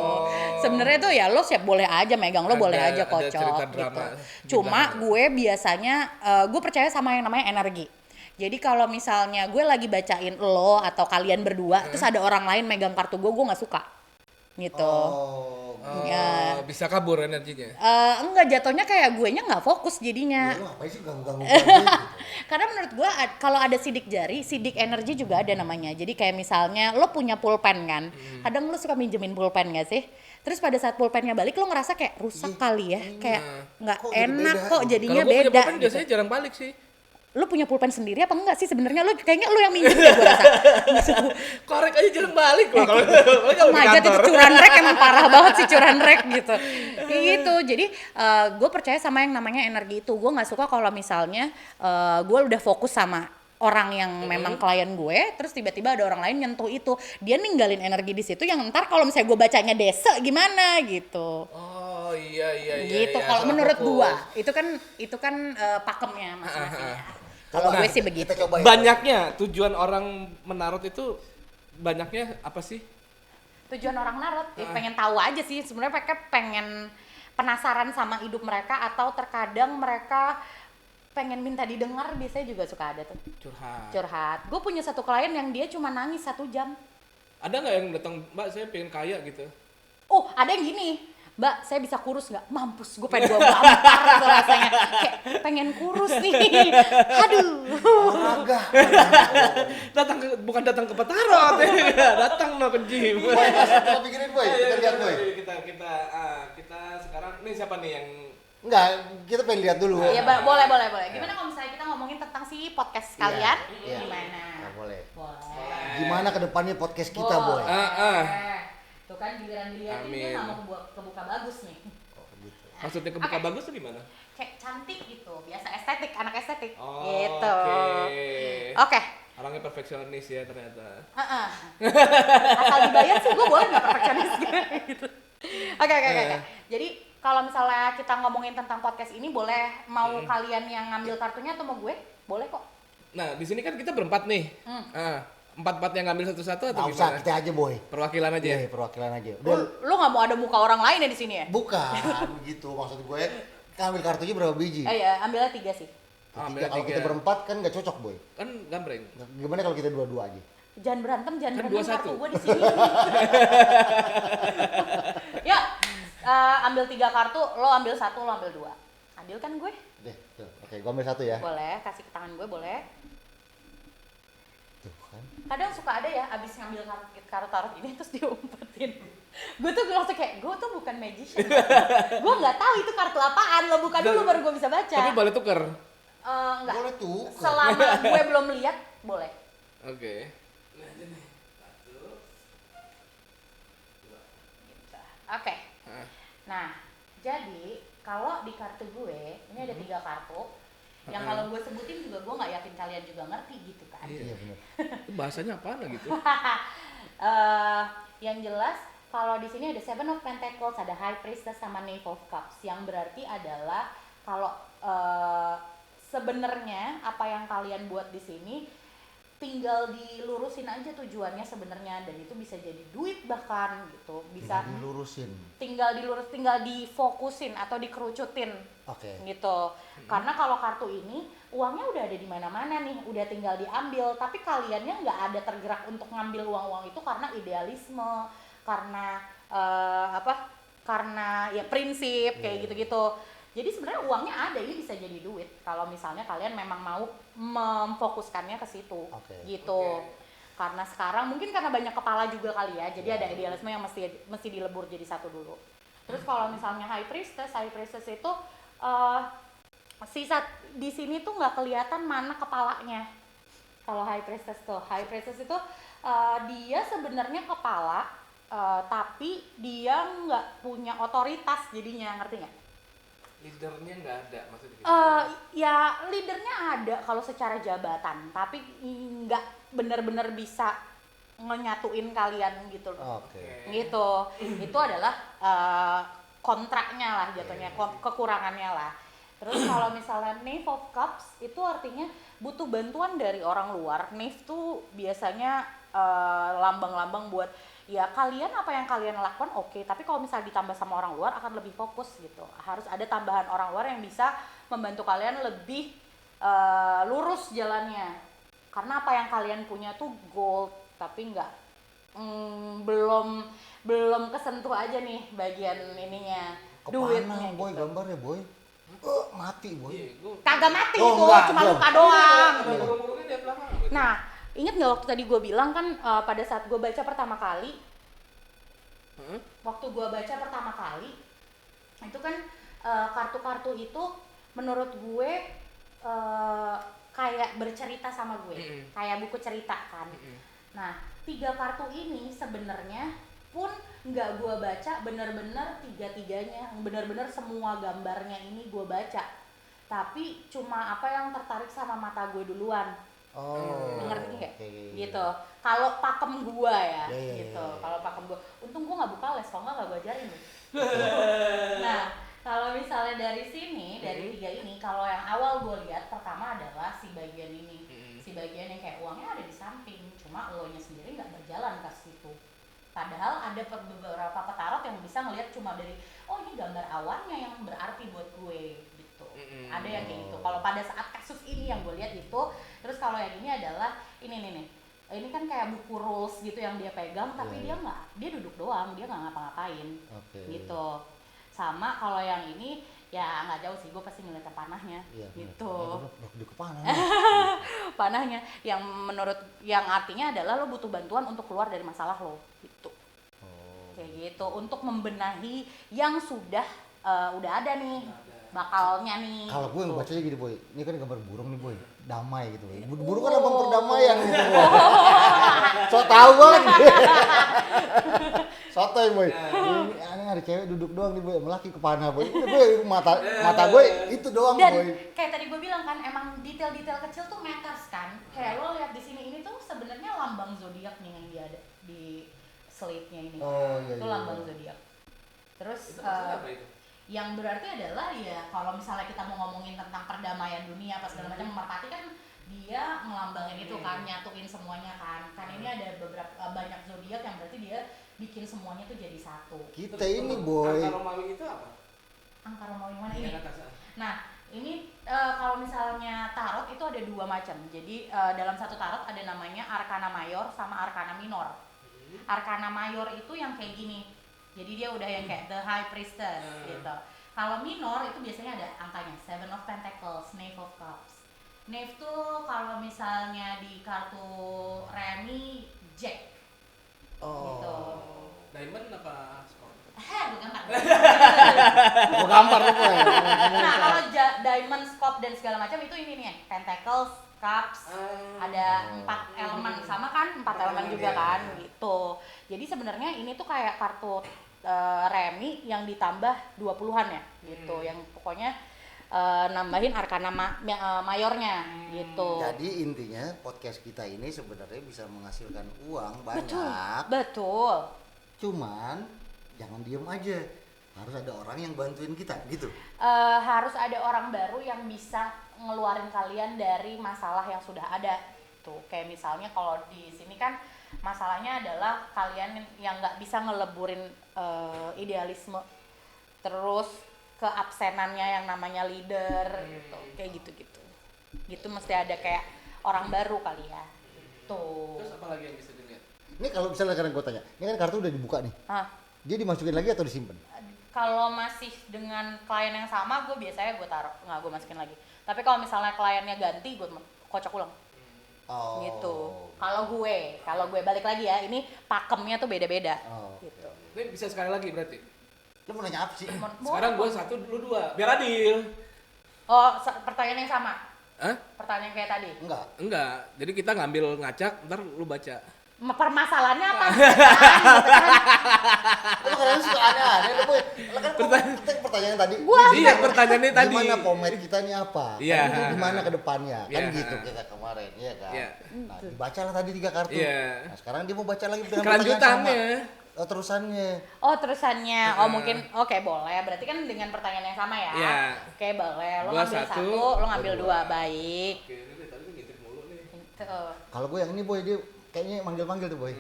Sebenarnya tuh ya lo siap boleh aja megang, lo boleh aja ada cerita kocok drama gitu. Cuma gue biasanya gue percaya sama yang namanya energi. Jadi kalau misalnya gue lagi bacain lo atau kalian berdua, terus ada orang lain megang kartu gue nggak suka, gitu. Bisa kabur energinya. Enggak, jatuhnya kayak guenya nggak fokus jadinya. Lu ngapain sih ganggu-ganggu gue gitu. Karena menurut gue kalau ada sidik jari, sidik energi juga ada namanya. Jadi kayak misalnya lo punya pulpen kan, kadang lo suka minjemin pulpen nggak sih? Terus pada saat pulpennya balik lo ngerasa kayak rusak kali ya, kayak nggak Kok jadi enak beda? kok jadinya Kalau gue punya beda. pulpen biasanya jarang balik sih. Lo punya pulpen sendiri apa enggak sih sebenarnya? Lo kayaknya lo yang minjem deh gue rasa. Korek aja jarang balik loh kalau di Majat itu kantor. curan rek emang parah banget sih curan rek gitu. Kayak gitu. Jadi gue percaya sama yang namanya energi itu. Gue nggak suka kalau misalnya gue udah fokus sama orang yang memang klien gue, terus tiba-tiba ada orang lain nyentuh itu, dia ninggalin energi di situ yang ntar kalau misalnya gue bacanya desa gimana gitu. Oh iya. Gitu. Iya, Kalau soal menurut fokus. gua itu kan pakemnya masing-masing. Kalau Nah, gue sih begitu. Kita coba ya. Banyaknya tujuan orang menarot itu banyaknya apa sih? Tujuan orang narot pengen tahu aja sih, sebenarnya mereka pengen penasaran sama hidup mereka atau terkadang mereka pengen minta didengar, biasanya juga suka ada tuh curhat. Gue punya satu klien yang dia cuma nangis 1 jam. Ada nggak yang datang, Mbak saya pengen kaya gitu? Oh ada yang gini, Mbak saya bisa kurus nggak? Mampus, gue pengen gue bampar tuh rasanya, kayak pengen kurus nih. Aduh. Olahraga. Bukan datang ke petarot ya, datang no ke gym. Boy, coba pikirin boy. Kita lihat boy. Kita sekarang ini siapa nih yang Enggak, kita pengen lihat dulu. Iya boleh. Gimana kalau misalnya kita ngomongin tentang si podcast kalian? Iya. Gimana? Nah, boleh. Boleh. Gimana ke depannya podcast kita boy? Tuh kan giliran dilihat ini Amin. nggak mau kebuka bagus nih. maksudnya kebuka Oke. bagus tuh gimana? Kayak cantik gitu, biasa estetik, anak estetik. Oh, Gitu. Oke. Oke. Orangnya perfeksionis ya ternyata. Asal dibayar sih gue boleh nggak perfeksionis gitu. Oke. Jadi kalau misalnya kita ngomongin tentang podcast ini, boleh mau kalian yang ngambil kartunya atau mau gue? Boleh kok. Nah, di sini kan kita berempat nih. Empat yang ngambil satu-satu atau Nggak usah, gimana? kita aja boy. Perwakilan aja. Iya, perwakilan aja. Udah, Lu nggak mau ada muka orang lain ya di sini ya? bukan begitu maksud gue. Kita ambil kartunya berapa biji? Iya, ambilnya 3 sih. Oh, ambil Kalau kita tiga. berempat kan nggak cocok boy. Kan gambreng. Gimana kalau kita dua-dua aja? Jangan berantem Kan kartu 21. gue di sini. Yuk, ambil 3 kartu, lo ambil 1, lo ambil 2. Adil kan gue? Deh, tuh. Oke, gua ambil 1 ya. Boleh, kasih ke tangan gue boleh. Tuh kan. Kadang suka ada ya, abis ngambil kartu tarot ini terus diumpetin. Gue tuh langsung kayak, gue tuh bukan magician. Gue nggak tahu itu kartu apaan, lo buka dulu baru gue bisa baca. Tapi boleh tuker. Enggak. Boleh tuh. Selama gue belum lihat, boleh. Oke. Oke. Nah, jadi kalau di kartu gue, ini ada 3 kartu. Yang kalau gue sebutin juga gue nggak yakin kalian juga ngerti gitu kan. Iya benar. Itu bahasanya apaan lah gitu? Yang jelas kalau di sini ada Seven of Pentacles, ada High Priestess sama Knave of Cups, yang berarti adalah kalau sebenarnya apa yang kalian buat di sini tinggal dilurusin aja tujuannya sebenarnya, dan itu bisa jadi duit bahkan gitu, bisa dilurusin. tinggal difokusin atau dikerucutin. Oke. Gitu. Karena kalau kartu ini uangnya udah ada di mana-mana nih, udah tinggal diambil, tapi kaliannya nggak ada tergerak untuk ngambil uang-uang itu karena idealisme, karena karena ya prinsip kayak gitu-gitu. Jadi sebenarnya uangnya ada, ini bisa jadi duit kalau misalnya kalian memang mau memfokuskannya ke situ. Gitu. Karena sekarang mungkin karena banyak kepala juga kali ya, jadi ada idealisme yang mesti dilebur jadi satu dulu. Terus kalau misalnya High Priestess itu di sini tuh nggak kelihatan mana kepalanya. Kalau High Priestess itu dia sebenarnya kepala, tapi dia nggak punya otoritas jadinya, ngerti nggak? Leadernya nggak ada maksudnya gitu. Ya leadernya ada kalau secara jabatan, tapi nggak benar-benar bisa nyatuin kalian gitu loh. Gitu. Itu adalah kontraknya lah jatuhnya, kekurangannya lah. Terus kalau misalnya Knave of Cups itu artinya butuh bantuan dari orang luar. Knave tuh biasanya lambang-lambang buat ya kalian apa yang kalian lakukan oke, tapi kalau misalnya ditambah sama orang luar akan lebih fokus gitu. Harus ada tambahan orang luar yang bisa membantu kalian lebih lurus jalannya. Karena apa yang kalian punya tuh gold, tapi belum kesentuh aja nih bagian ininya, duitnya Kepana boy gitu. gambarnya boy. Mati boy. Kagak mati Oh, itu, enggak, cuma belum. luka doang. Burung-burungnya di belakang. Nah, ingat nggak waktu tadi gue bilang kan pada saat gue baca pertama kali, itu kan kartu-kartu itu menurut gue kayak bercerita sama gue, kayak buku cerita kan. Nah, 3 kartu ini sebenarnya pun nggak gue baca bener-bener tiga-tiganya, bener-bener semua gambarnya ini gue baca, tapi cuma apa yang tertarik sama mata gue duluan. Ngerti nggak? Gitu. Kalau pakem gua ya, gitu. Kalau pakem gua, untung gua nggak buka les, kalau nggak gua ajarin nih. Nah, kalau misalnya dari sini, dari 3 ini, kalau yang awal gua lihat pertama adalah si bagian ini, si bagian yang kayak uangnya ada di samping, cuma elonya sendiri nggak berjalan ke situ. Padahal ada beberapa petarot yang bisa ngelihat cuma dari, oh ini gambar awannya yang berarti buat gue. Ada yang kayak gitu. Kalau pada saat kasus ini yang gue lihat itu, terus kalau yang ini adalah ini kan kayak buku rules gitu yang dia pegang, tapi dia duduk doang, dia nggak ngapa-ngapain. Gitu. Sama kalau yang ini ya nggak jauh sih, gue pasti ngeliat panahnya. Gitu. Panahnya yang artinya adalah lo butuh bantuan untuk keluar dari masalah lo gitu. Kayak gitu, untuk membenahi yang sudah udah ada nih bakalnya nih. Kalau gue ngebacanya gini boy, ini kan gambar burung nih boy, damai gitu boy. Burung kan lambang perdamaian gitu boy. So tau banget. Sotoy boy. Ini ada cewek duduk doang nih boy, melaki ke panah boy. Udah boy, mata gue itu doang Dan boy. kayak tadi gue bilang kan, emang detail-detail kecil tuh matters kan. Kayak lo lihat di sini, ini tuh sebenarnya lambang zodiak nih yang dia ada di slate-nya ini. Itu lambang zodiak. Terus yang berarti adalah ya kalau misalnya kita mau ngomongin tentang perdamaian dunia apa segala macam, merpati kan dia ngelambangin itu kan, nyatuin semuanya kan. Kan ini ada banyak zodiak yang berarti dia bikin semuanya tuh jadi satu. Kita ini boy. Angka Romawi itu apa? Angka Romawi mana ini? Nah, Ini kalau misalnya tarot itu ada dua macam. Jadi dalam satu tarot ada namanya Arkana Mayor sama Arkana Minor. Arkana Mayor itu yang kayak gini. Jadi dia udah yang kayak the High Priestess gitu. Kalau Minor itu biasanya ada angkanya Seven of Pentacles, Knave of Cups. Knave tuh kalau misalnya di kartu Remi Jack. Gitu. Diamond apa skor? Gue gambar. Gua gambar lu boy. Nah, kalau diamond, scope dan segala macam itu ini nih, pentacles, cups, ada 4 elemen sama kan, 4 elemen juga kan, gitu. Jadi sebenarnya ini tuh kayak kartu remi yang ditambah 20-an ya, gitu. Yang pokoknya nambahin arkana mayornya, gitu. Jadi intinya podcast kita ini sebenarnya bisa menghasilkan uang banyak. Betul. Cuman jangan diem aja. Harus ada orang yang bantuin kita gitu. Harus ada orang baru yang bisa ngeluarin kalian dari masalah yang sudah ada. Tuh, kayak misalnya kalau di sini kan masalahnya adalah kalian yang nggak bisa ngeleburin idealisme, terus keabsenannya yang namanya leader, gitu, kayak gitu-gitu. Gitu mesti ada kayak orang baru kali ya. Tuh. Terus apa lagi yang bisa dilihat? Ini kalau misalnya kadang gue tanya, ini kan kartu udah dibuka nih. Dia dimasukin lagi atau disimpan? Kalau masih dengan klien yang sama, gue biasanya gue taruh, nggak gue masukin lagi. Tapi kalau misalnya kliennya ganti, gue kocok ulang. Oh. Gitu. Kalau gue balik lagi ya, ini pakemnya tuh beda-beda. Oh. Gitu. Ini bisa sekali lagi berarti? Lu mau nanya apa sih? Sekarang gue 1, lu 2, biar adil. Oh, pertanyaan yang sama? Hah? Pertanyaan yang kayak tadi? Enggak. Jadi kita ngambil ngacak, ntar lu baca. Permasalahannya apa? Lu kadang suka aneh-aneh lu boy. Lu kan pertanyaan tadi. Iya, pertanyaannya tadi. Gimana format kita nih apa? Iya. Kan gimana ke depannya? Kan Iya. gitu kita kemarin, iya kan? Iya. Nah, dibacalah tadi 3 kartu. Iya. Nah, sekarang dia mau baca lagi dengan Kelanjutannya. Oh, terusannya. Oh, terusannya. Oh, mungkin oke boleh. Berarti kan dengan pertanyaan yang sama ya? Iya. Oke, boleh. Lo Gua ngambil satu, satu, lo ngambil gua 2. dua. Baik. Oke, ini dari tadi ngintip mulu nih. Gitu. Kalau gue yang ini boy, dia kayaknya manggil-manggil tuh boy.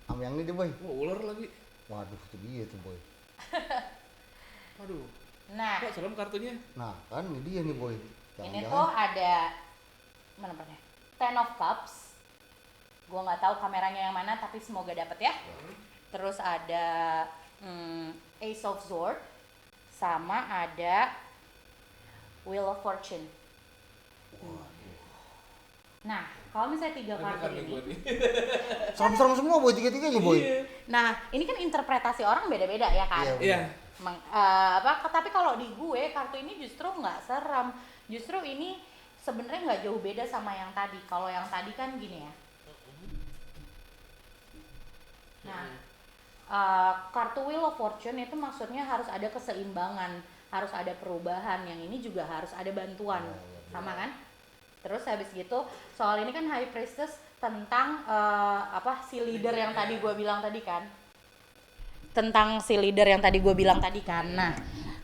Sama yang ini dia boy. Wah, ular lagi. Waduh, itu dia tuh boy. Aduh. Nah, Kok serem kartunya? Nah, kan ini dia nih boy. ini tuh ada mana namanya? Ten of Cups. Gua nggak tahu kameranya yang mana, tapi semoga dapet ya. Terus ada Ace of Swords, sama ada Wheel of Fortune. Nah, kalau misalnya 3 kartu ini, serem-serem semua boy, tiga-tiganya boy. nah ini kan interpretasi orang beda-beda ya kan. Iya. Tapi kalau di gue kartu ini justru nggak serem, justru ini sebenarnya nggak jauh beda sama yang tadi. Kalau yang tadi kan gini ya. Nah, kartu Wheel of Fortune itu maksudnya harus ada keseimbangan, harus ada perubahan. Yang ini juga harus ada bantuan, sama kan? Terus habis gitu, soal ini kan High Priestess tentang si leader yang tadi gue bilang tadi kan. Tentang si leader yang tadi gue bilang tadi kan. Nah,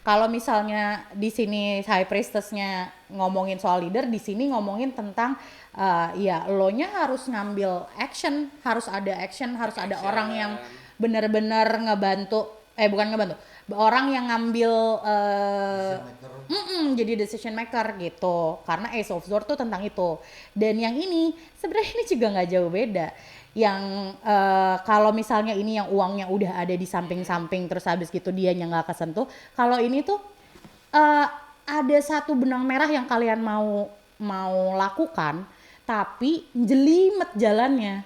kalau misalnya di sini High Priestess-nya ngomongin soal leader, di sini ngomongin tentang ya lo-nya harus ngambil action, harus ada action, harus ada orang yang benar-benar bukan ngebantu, orang yang ngambil jadi decision maker gitu. Karena Ace of Swords tuh tentang itu. Dan yang ini sebenarnya ini juga nggak jauh beda. Yang kalau misalnya ini yang uangnya udah ada di samping-samping terus habis gitu dianya nggak kesentuh. Kalau ini tuh ada satu benang merah yang kalian mau lakukan, tapi jelimet jalannya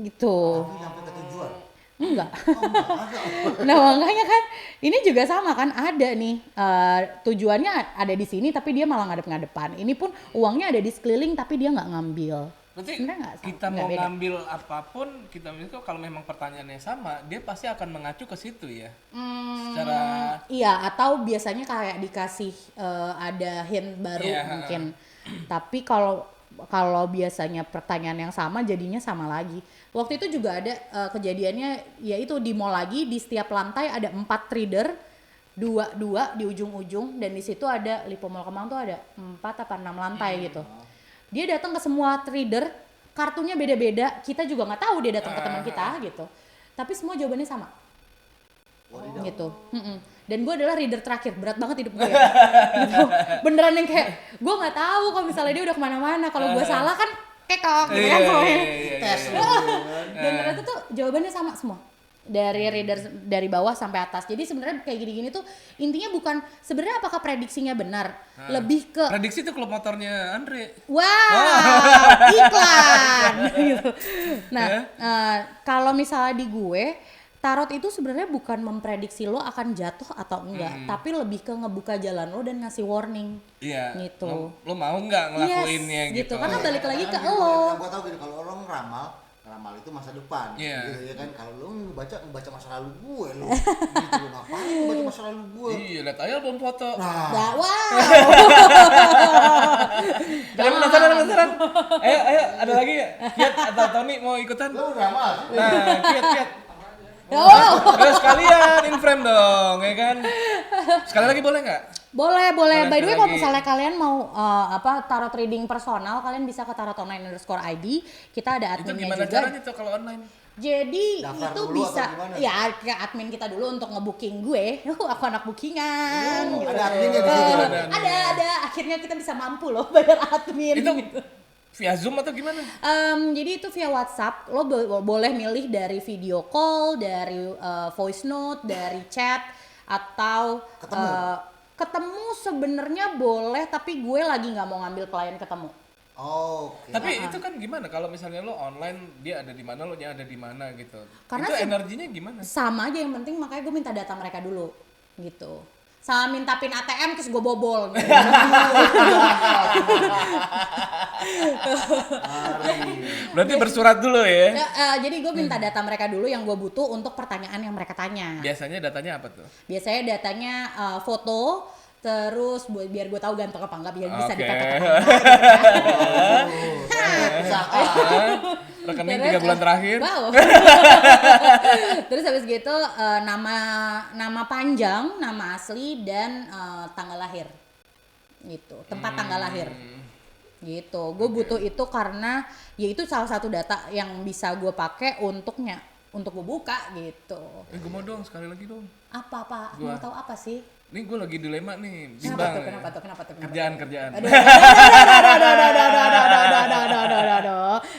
gitu. Tapi sampai ke tujuan. Enggak. Nah makanya kan ini juga sama kan, ada nih tujuannya ada di sini tapi dia malah ngadep-ngadepan. Ini pun uangnya ada di sekeliling tapi dia nggak ngambil. Berarti Sebenarnya kita nggak mau beda. ngambil apapun, kita itu kalau memang pertanyaannya sama, dia pasti akan mengacu ke situ ya. Secara Iya, atau biasanya kayak dikasih ada hint baru Iya, mungkin. Tapi kalau biasanya pertanyaan yang sama jadinya sama lagi. Waktu itu juga ada kejadiannya, yaitu di mall lagi, di setiap lantai ada 4 trader, dua di ujung-ujung, dan di situ ada Lipo Mall Kemang tuh ada 4 apa 6 lantai gitu. Dia datang ke semua trader, kartunya beda-beda, kita juga nggak tahu dia datang ke teman kita gitu. Tapi semua jawabannya sama. gitu. Dan gue adalah reader terakhir, berat banget hidup gue ya. Gitu. Beneran yang kayak gue nggak tahu kalau misalnya dia udah kemana-mana, kalau gue salah kan kekok gitu kan semuanya. Tes. Dan ternyata tuh jawabannya sama semua. Dari reader dari bawah sampai atas. Jadi sebenarnya kayak gini-gini tuh intinya bukan sebenarnya apakah prediksinya benar, lebih ke prediksi tuh klub motornya Andre. wow, iklan gitu. Nah, kalau misalnya di gue, tarot itu sebenarnya bukan memprediksi lo akan jatuh atau enggak, tapi lebih ke ngebuka jalan lo dan ngasih warning. Iya. Gitu. Lo mau nggak ngelakuinnya Yes, gitu. Karena balik lagi ke Yang lo. gua tahu gini, kalau orang ramal itu masa depan, Iya. gitu ya kan. Kalau lu ngebaca masa lalu gue, lu gitu, lu ngapain ngebaca masa lalu gue? Iya, lihat aja album foto. Nah, wow. Kalian penasaran? Ayo, ada lagi nggak? Kiat atau Tony mau ikutan? Lu ramal. Nah, Kiat. Oh. Terus sekalian in frame dong, ya kan? Sekali lagi boleh nggak? Boleh. By the way, sekali kalau lagi. misalnya kalian mau tarot reading personal, kalian bisa ke tarotonline_id. Kita ada Itu adminnya gimana juga. caranya tuh kalau online? Jadi Daftar itu dulu bisa atau gimana? ya ke admin kita dulu untuk ngebooking gue. Aku anak bookingan. gitu. Ada adminnya di situ. Ada. Akhirnya kita bisa mampu loh bayar admin. Itu gitu. via Zoom atau gimana? Jadi itu via WhatsApp, lo boleh milih dari video call, dari voice note, dari chat, atau ketemu sebenarnya boleh, tapi gue lagi nggak mau ngambil klien ketemu. Oke. Tapi itu kan gimana kalau misalnya lo online, dia ada di mana, lo nya ada di mana gitu. Karena itu energinya gimana? Sama aja, yang penting makanya gue minta data mereka dulu gitu. Sama minta pin ATM terus gue bobol gitu. Berarti bersurat dulu ya? Jadi gue minta data mereka dulu yang gue butuh untuk pertanyaan yang mereka tanya. Biasanya datanya apa tuh? Biasanya datanya foto, terus biar gue tahu ganteng apa enggak, biar bisa Oke. dipepet apa enggak. Rekening 3 bulan terakhir. Wow. Terus habis gitu nama panjang, nama asli, dan tanggal lahir. Gitu, tempat tanggal lahir. Gitu. Gue butuh itu karena ya itu salah satu data yang bisa gue pakai untuk gue buka gitu. Gue mau dong sekali lagi dong. Apa? Mau tahu apa sih? Nih gue lagi dilema nih, Kenapa bimbang. tuh? Kenapa tuh? Kerjaan. Aduh.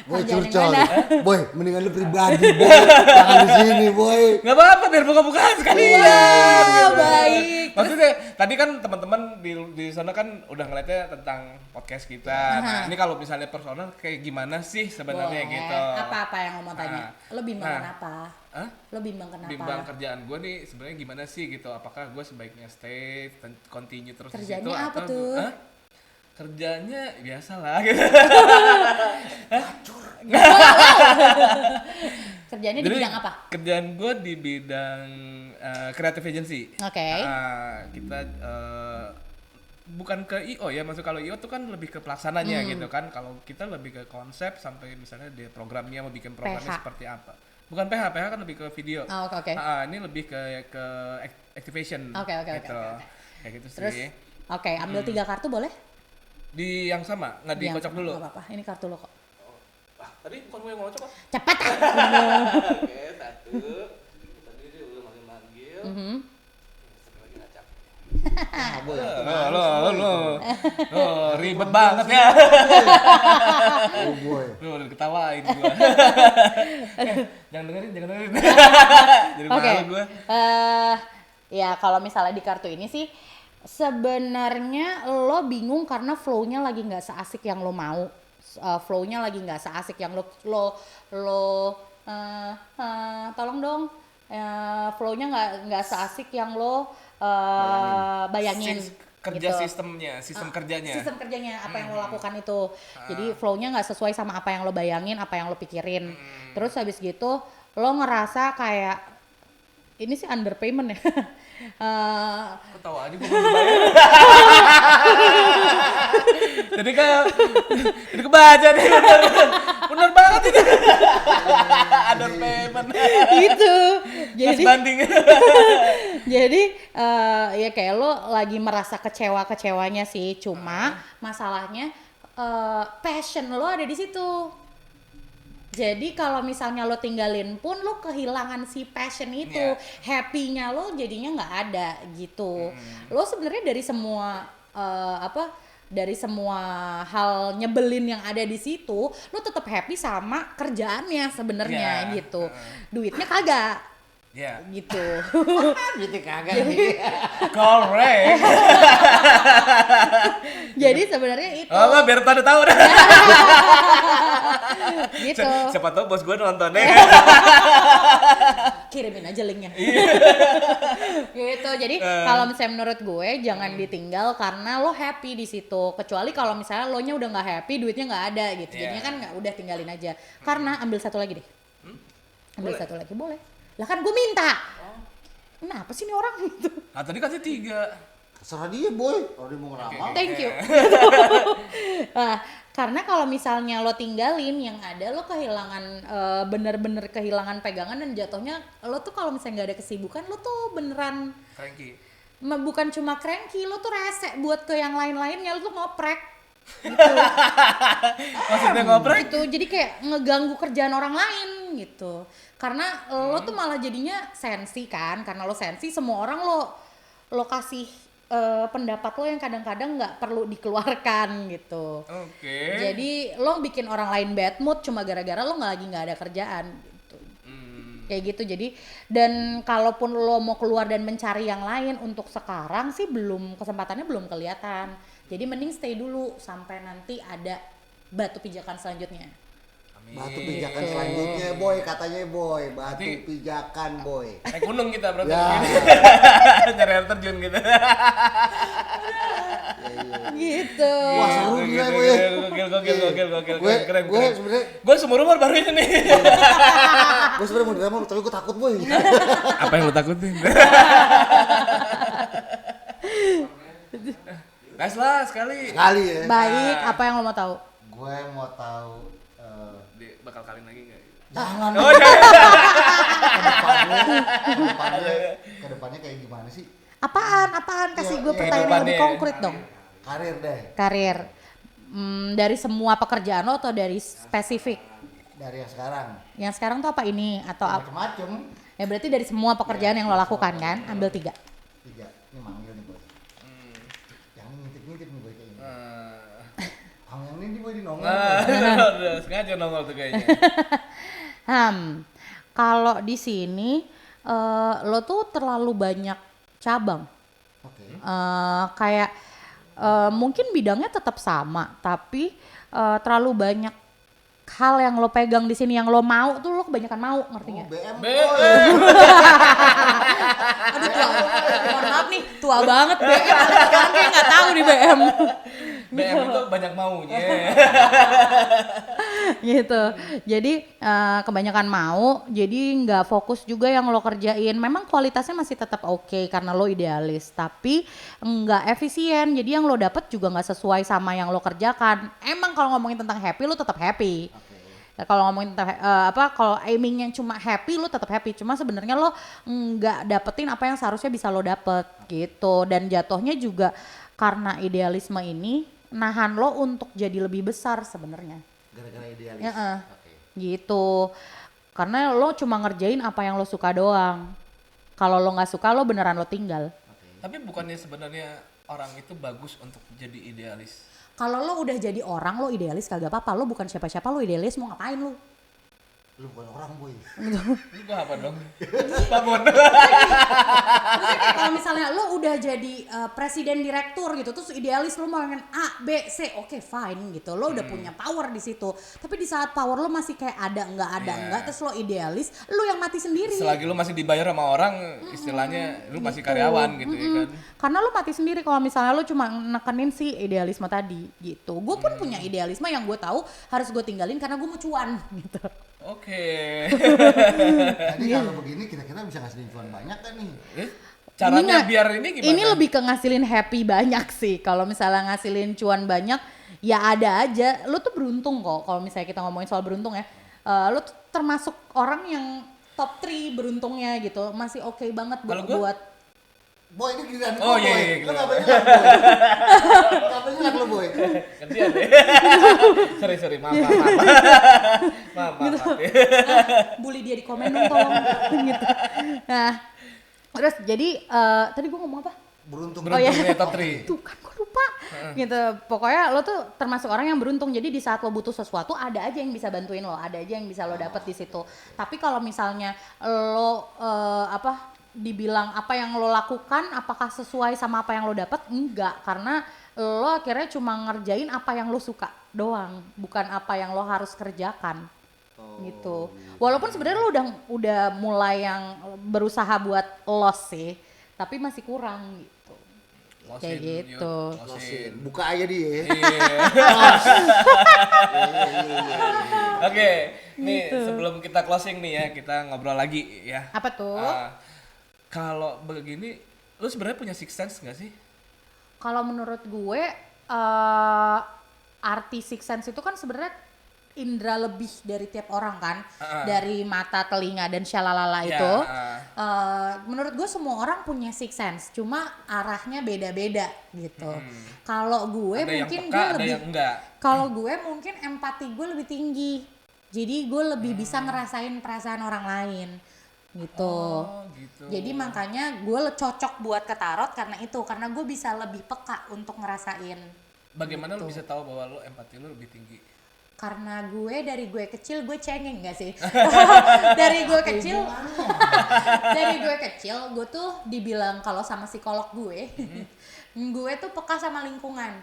Boy Kerjaan yang curcol. mana? Boy, mendingan lu pribadi, boy. Jangan di sini, boy. Gak apa-apa biar buka-bukaan sekalian. Wah, baik. Maksudnya tadi kan teman-teman di sana kan udah ngeliatnya tentang podcast kita. Nah, ini kalau misalnya personal kayak gimana sih sebenarnya Boleh. gitu. Apa yang mau tanya? Lo bimbang kenapa? Hah? Lo bimbang kenapa? Bimbang kerjaan gue nih sebenarnya gimana sih gitu? Apakah gue sebaiknya stay, continue terus di situ Kerjanya apa atau tuh? Hah? Kerjanya biasa lah gitu. Kerjanya di bidang apa? Kerjaan gue di bidang creative agency. Oke. Kita bukan ke IO ya, maksud kalau IO tuh kan lebih ke pelaksananya gitu kan. Kalau kita lebih ke konsep sampai misalnya di programnya mau bikin programnya PH. seperti apa. Bukan PH kan lebih ke video. Oh, oke. Ini lebih ke activation. Oke. Gitu. Kayak gitu Terus, sih. oke, ambil 3 kartu boleh? Di yang sama, nggak Yang dikocok dulu. Nggak apa-apa, ini kartu lo kok. Tadi bukan gue yang ngocok kok. Cepat! Oke, 1. Tadi dia udah manggil. Sekali lagi ngacak. Ah, boy. Lo ribet banget ya. Oh, boy. Lu udah ketawain gua. Jangan dengerin. Jadi Oke. malu gua. Ya kalau misalnya di kartu ini sih sebenarnya lo bingung karena flow-nya lagi nggak seasik yang lo mau. Flow-nya lagi nggak seasik yang lo tolong dong. Flow-nya nggak seasik yang lo bayangin. Kerja gitu. sistem kerjanya. Sistem kerjanya apa yang lo lakukan itu. Jadi flow-nya nggak sesuai sama apa yang lo bayangin, apa yang lo pikirin. Terus habis gitu lo ngerasa kayak ini sih underpayment ya. Ketawa aja gua belum bayar. Jadi kayak jadi kebaca nih. Bener banget itu. Underpayment. Gitu. Mas Jadi banding. jadi ya kayak lo lagi merasa kecewanya sih, cuma masalahnya passion lo ada di situ. Jadi kalau misalnya lo tinggalin pun lo kehilangan si passion itu, Iya. happy-nya lo jadinya nggak ada gitu. Lo sebenarnya dari semua dari semua hal nyebelin yang ada di situ, lo tetap happy sama kerjaannya sebenarnya Iya. gitu. Duitnya kagak Ya. gitu. Gitu kagak nih. Correct. Jadi sebenarnya itu Oh, enggak, biar pada tahu dah. gitu. Siapa tahu bos gue nonton deh. Kirimin aja linknya. Iya. Gitu. Jadi kalau misalnya menurut gue jangan ditinggal karena lo happy di situ. Kecuali kalau misalnya lo nya udah nggak happy, duitnya nggak ada gitu. Iya. Jadinya kan nggak, udah tinggalin aja. Karena ambil satu lagi deh. Ambil Boleh. satu lagi boleh. Lah kan gue minta. Kenapa sih ini orang gitu? Ah, tadi kasih 3. Terserah dia boy, kalau dia mau ngeramal. Thank you. Nah, karena kalau misalnya lo tinggalin yang ada lo kehilangan bener-bener kehilangan pegangan dan jatuhnya lo tuh kalau misalnya nggak ada kesibukan lo tuh beneran Cranky. bukan cuma cranky, lo tuh rese buat ke yang lain-lainnya, lo tuh ngoprek gitu. Maksudnya ngoprek? Gitu, jadi kayak ngeganggu kerjaan orang lain gitu. Karena lo tuh malah jadinya sensi kan, karena lo sensi semua orang lo kasih pendapat lo yang kadang-kadang nggak perlu dikeluarkan gitu. Oke. Jadi lo bikin orang lain bad mood cuma gara-gara lo nggak ada kerjaan gitu. Kayak gitu. Jadi dan kalaupun lo mau keluar dan mencari yang lain untuk sekarang sih kesempatannya belum kelihatan. Jadi mending stay dulu sampai nanti ada batu pijakan selanjutnya. Amin. Batu pijakan selanjutnya boy, katanya boy, batu Nanti- pijakan boy. Naik gunung kita berarti. Ya. Nyari air terjun gitu. Gitu. Wah, seru gila, boy. Gokil, keren. Gue sebenarnya Gue seumur umur baru ini nih. mau drama, tapi gue takut boy. Apa yang lu takutin? Gas lah sekali. Sekali ya. Baik, apa yang lo mau tahu? Gue mau tahu Dia bakal kawin lagi nggak? jangan Oh, jangan. kedepannya kayak gimana sih? Apaan? Kasih gue Iya, pertanyaan yang lebih kehidupannya. konkret dong. Karir deh, Karir. Dari semua pekerjaan lo atau dari spesifik? dari yang sekarang. Yang sekarang tuh apa ini? Atau apa? Macem-macem. Ya berarti dari semua pekerjaan yang lo lakukan kan? Ambil 3. 3, ini manggil nih boy. Jangan ngintip-ngintip nih boy kayaknya. Kamu yang ini boy di nongol. Udah sengaja nongol tuh kayaknya. Kalau di sini lo tuh terlalu banyak cabang. Oke. Kayak mungkin bidangnya tetap sama, tapi terlalu banyak hal yang lo pegang di sini yang lo mau tuh lo kebanyakan mau, ngerti nggak? BM BM. boy. Aduh tua, mohon maaf nih, tua banget BM. Sekarang kayak nggak tahu di BM. BM itu banyak maunya. Gitu. Jadi kebanyakan mau, jadi nggak fokus juga yang lo kerjain. Memang kualitasnya masih tetap oke karena lo idealis, tapi nggak efisien. Jadi yang lo dapet juga nggak sesuai sama yang lo kerjakan. Emang kalau ngomongin tentang happy, lo tetap happy. Ya, kalau ngomongin tentang kalau aiming yang cuma happy, lo tetap happy. Cuma sebenarnya lo nggak dapetin apa yang seharusnya bisa lo dapet gitu. Dan jatuhnya juga karena idealisme ini nahan lo untuk jadi lebih besar sebenarnya. Gara-gara idealis. Ya, Oke. gitu. Karena lo cuma ngerjain apa yang lo suka doang. Kalau lo nggak suka, lo beneran lo tinggal. Tapi bukannya sebenarnya orang itu bagus untuk jadi idealis? Kalau lo udah jadi orang, lo idealis kagak apa-apa. Lo bukan siapa-siapa, lo idealis mau ngapain lo? Lu bukan orang boy. Itu apa dong? Babon. Maksudnya kayak kalau misalnya lo udah jadi presiden direktur gitu, terus idealis lo mau pengen A, B, C, oke fine gitu. Lo udah punya power di situ. Tapi di saat power lo masih kayak ada Iya. enggak, terus lo idealis, lo yang mati sendiri. Selagi lu masih dibayar sama orang, istilahnya lu masih karyawan gitu ya kan. Karena lo mati sendiri kalau misalnya lo cuma nekenin si idealisme tadi gitu. Gue pun punya idealisme yang gue tahu harus gue tinggalin karena gue mau cuan gitu. Oke. Jadi kalau begini kira-kira bisa ngasilin cuan banyak kan nih? Caranya nggak- biar ini gimana? Ini lebih ke ngasilin happy banyak sih. Kalau misalnya ngasilin cuan banyak, ya ada aja. Lo tuh beruntung kok. Kalau misalnya kita ngomongin soal beruntung ya, lo tuh termasuk orang yang top 3 beruntungnya gitu. Masih oke banget Kalau gua? buat Boy ini giliran Oh, gua, iya, boy. iya, Lu giliran. ngapain nyelak boy? Ngapain nyelak lu boy? Gantian deh. Sorry, maaf. Maaf. bully dia di komen dong tolong gitu. Nah terus jadi tadi gue ngomong apa? Beruntung. Oh, iya. Beruntungnya top 3. Tuh kan gue lupa gitu. Pokoknya lo tuh termasuk orang yang beruntung. Jadi di saat lo butuh sesuatu ada aja yang bisa bantuin lo, ada aja yang bisa lo dapet di situ. Tapi kalau misalnya lo dibilang apa yang lo lakukan apakah sesuai sama apa yang lo dapet? Enggak, karena lo akhirnya cuma ngerjain apa yang lo suka doang, bukan apa yang lo harus kerjakan. Gitu. Walaupun sebenarnya lo udah mulai yang berusaha buat loss sih, tapi masih kurang gitu. Kayak gitu. Buka aja dia. Oke, nih sebelum kita closing nih ya, kita ngobrol lagi ya. Apa tuh? Kalau begini, lu sebenarnya punya sixth sense nggak sih? Kalau menurut gue, arti sixth sense itu kan sebenarnya indera lebih dari tiap orang kan, dari mata, telinga dan syalalala itu. Menurut gue semua orang punya sixth sense, cuma arahnya beda-beda gitu. Kalau gue Ada mungkin yang peka, gue ada lebih, yang enggak. kalau gue mungkin empati gue lebih tinggi, jadi gue lebih bisa ngerasain perasaan orang lain gitu. Gitu. Jadi makanya gue cocok buat ke tarot karena itu, karena gue bisa lebih peka untuk ngerasain. Bagaimana lu Gitu. bisa tahu bahwa lu empati lu lebih tinggi? Karena gue dari gue kecil gue cengeng gak sih? dari gue kecil gue tuh dibilang kalau sama psikolog gue, gue tuh peka sama lingkungan.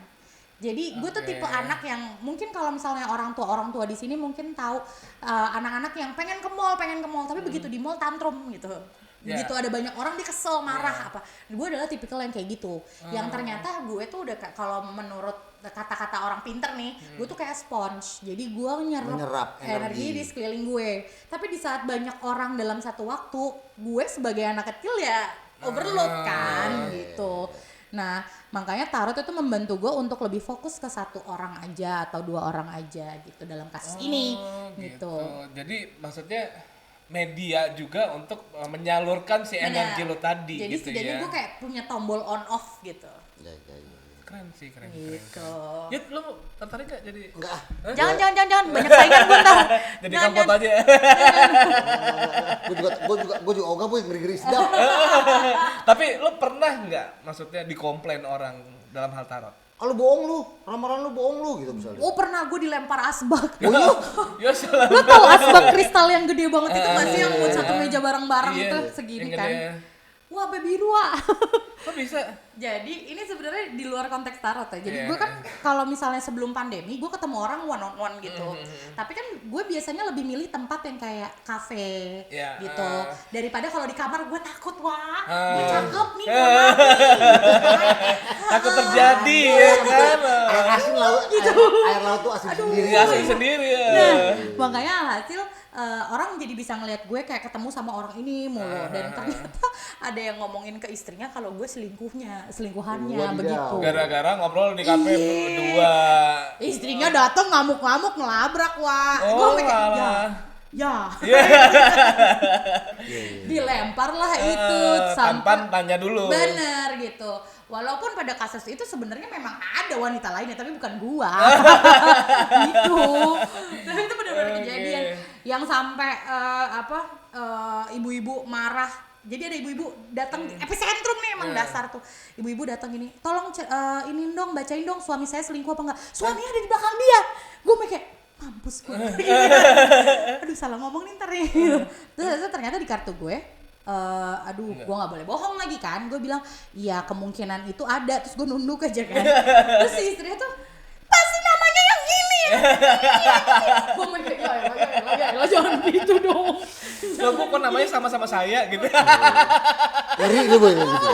Jadi gue tuh tipe anak yang mungkin kalau misalnya orang tua di sini mungkin tahu anak-anak yang pengen ke mall tapi begitu di mall tantrum gitu. Begitu ada banyak orang dia kesel, marah apa. Gue adalah tipikal yang kayak gitu. Yang ternyata gue tuh udah kalau menurut kata-kata orang pinter nih, gue tuh kayak sponge. Jadi gue menyerap energi di sekeliling gue. Tapi di saat banyak orang dalam satu waktu, gue sebagai anak kecil ya overload kan gitu. Nah, makanya tarot itu membantu gue untuk lebih fokus ke satu orang aja atau dua orang aja gitu dalam kasus ini gitu. Jadi maksudnya media juga untuk menyalurkan si energi lo tadi. Jadi gitu setidaknya ya. gue kayak punya tombol on off gitu. Ya. Keren sih, keren. Gitu. Yud, lo tertarik gak jadi? Enggak. Jangan banyak saingan gue ntar. Jadi kapot aja. Gue juga ogah boy, ngeri-ngeri sedap. Tapi lo pernah nggak maksudnya dikomplain orang dalam hal tarot? Kalau bohong lu, ramalan lu bohong lu gitu misalnya. Oh pernah gue dilempar asbak. Ya salah. Lo tau asbak kristal yang gede banget itu gak sih yang buat satu meja bareng-bareng Iya, itu segini yang kan? gede. Wah baby biru. Kok bisa? Jadi ini sebenarnya di luar konteks tarot ya. Jadi Iya. gue kan kalau misalnya sebelum pandemi gue ketemu orang one on one gitu. Tapi kan gue biasanya lebih milih tempat yang kayak kafe Iya, gitu. Daripada kalau di kamar gue takut gue cakep nih. Takut terjadi ya kan? Air asin laut, air laut tuh asin sendiri. Asin sendiri ya. Nah, makanya alhasil orang jadi bisa ngelihat gue kayak ketemu sama orang ini mulu dan ternyata ada yang ngomongin ke istrinya kalau gue selingkuhannya Wadidaw. begitu. Gara-gara ngobrol di kafe berdua. Istrinya datang ngamuk-ngamuk ngelabrak Oh, gue kayak malah. ya. Dilempar lah itu Tanpa tanya dulu. bener gitu. Walaupun pada kasus itu sebenarnya memang ada wanita lainnya tapi bukan gua. Gitu. Tapi itu benar-benar kejadian yang sampai ibu-ibu marah. Jadi ada ibu-ibu datang epicentrum nih emang dasar tuh. Ibu-ibu datang gini, "Tolong ini dong bacain dong suami saya selingkuh apa enggak?" Suaminya ada di belakang dia. Gue kayak mampus gue. Aduh salah ngomong nih ntar nih. Terus ternyata di kartu gue gue nggak boleh bohong lagi kan, gue bilang iya kemungkinan itu ada, terus gue nunduk aja kan, terus si istrinya tuh pasti namanya yang ini, gue mikir ya jangan gitu dong. Loh, kok namanya sama-sama saya gitu. Ngeri lu boy gitu.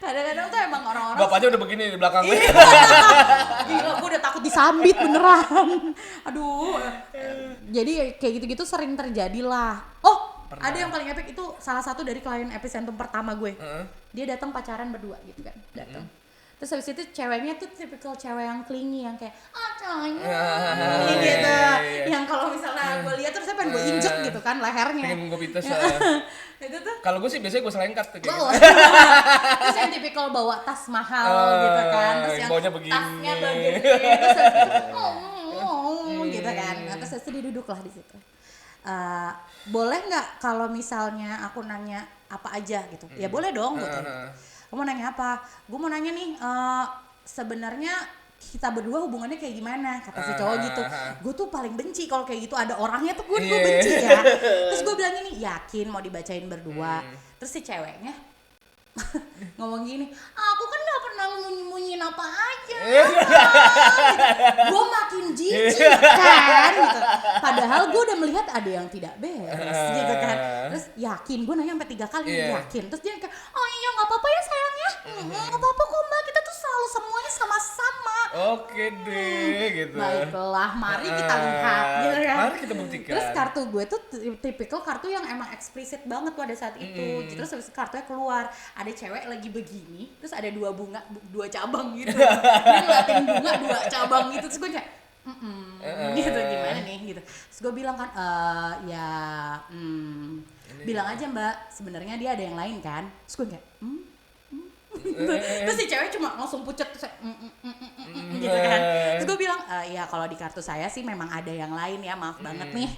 Kadang-kadang tuh emang orang-orang Bapaknya udah begini di belakangnya. gila, gue udah takut disambit beneran. Aduh, jadi kayak gitu-gitu sering terjadi lah. Ada yang paling epic itu salah satu dari klien epicentrum pertama gue. Dia datang pacaran berdua gitu kan, datang. Terus habis itu ceweknya tuh tipikal cewek yang clingy yang kayak cowoknya gitu. Yang kalau misalnya gue lihat terus saya pengen gue injek gitu kan lehernya. Pengen gue pites. Itu tuh Kalau gue sih biasanya gue selengkat tuh kayak bawa. gitu. Terus yang tipikal bawa tas mahal gitu kan. Terus yang bawanya begini. tasnya bagian gede. Terus habis itu, gitu kan. Nah, terus habis itu dia duduk lah di situ. boleh nggak kalau misalnya aku nanya apa aja gitu? Ya boleh dong gitu. Kamu nanya apa? Gue mau nanya nih, sebenarnya kita berdua hubungannya kayak gimana? Kata si cowok gitu. Gue tuh paling benci kalau kayak gitu ada orangnya tuh gue benci ya. Terus gue bilang gini, yakin mau dibacain berdua? Terus si ceweknya ngomong gini, aku kan gak pernah munyi-munyiin apa aja. Gue makin jijik kan gitu. Padahal gue udah melihat ada yang tidak beres gitu kan. Terus yakin, gue nanya sampai 3 kali yakin. Terus dia kayak, oh iya gak apa-apa ya sayangnya. Gak apa-apa kok mbak, kita tuh selalu semuanya sama-sama. Oke deh gitu. Baiklah, mari kita lihat gitu kan. Mari kita buktikan. Terus kartu gue tuh tipikal kartu yang emang eksplisit banget pada saat itu. Terus habis kartunya keluar, ada cewek lagi begini, terus ada 2 bunga, 2 cabang gitu. Dia ngeliatin bunga 2 cabang gitu, terus gue kayak gitu gimana nih gitu. Terus gue bilang kan, bilang aja mbak, sebenarnya dia ada yang lain kan. Terus gue kayak terus si cewek cuma langsung pucet terus gitu kan. Terus gue bilang, ya kalau di kartu saya sih memang ada yang lain ya, maaf banget nih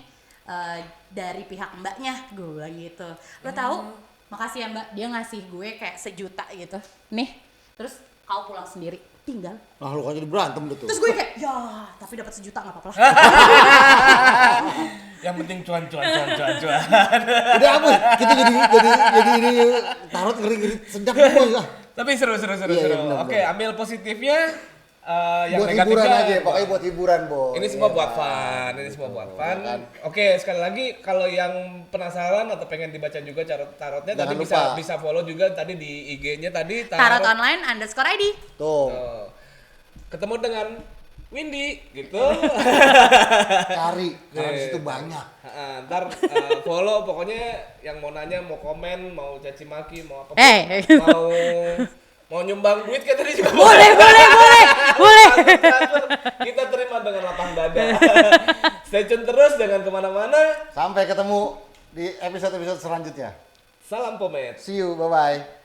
dari pihak mbaknya, gue bilang gitu. Lo tahu, makasih ya mbak, dia ngasih gue kayak 1 juta gitu nih, terus kau pulang sendiri, tinggal. Nah lu kan jadi berantem deh tuh. Terus gue kayak, ya tapi dapat 1 juta nggak apa-apa lah. Yang penting cuan. Udah apa? Kita jadi ini tarot ngeri sedap boy. Tapi seru. Bener. Oke, ambil positifnya. Yang Buat hiburan negatifnya aja, pokoknya buat hiburan boy. ini semua buat fun. Oke, sekali lagi kalau yang penasaran atau pengen dibaca juga tarotnya, jangan tadi lupa. bisa follow juga tadi di IG-nya tadi Tarot online _ID. Tuh. Ketemu dengan Windy gitu. Cari, karena di situ banyak. Ntar follow, pokoknya yang mau nanya, mau komen, mau caci maki, mau apa mau nyumbang duit kayak tadi juga boleh. Kita terima dengan lapang dada. Stay tune terus, jangan kemana-mana. Sampai ketemu di episode selanjutnya. Salam Pomet. See you, bye-bye.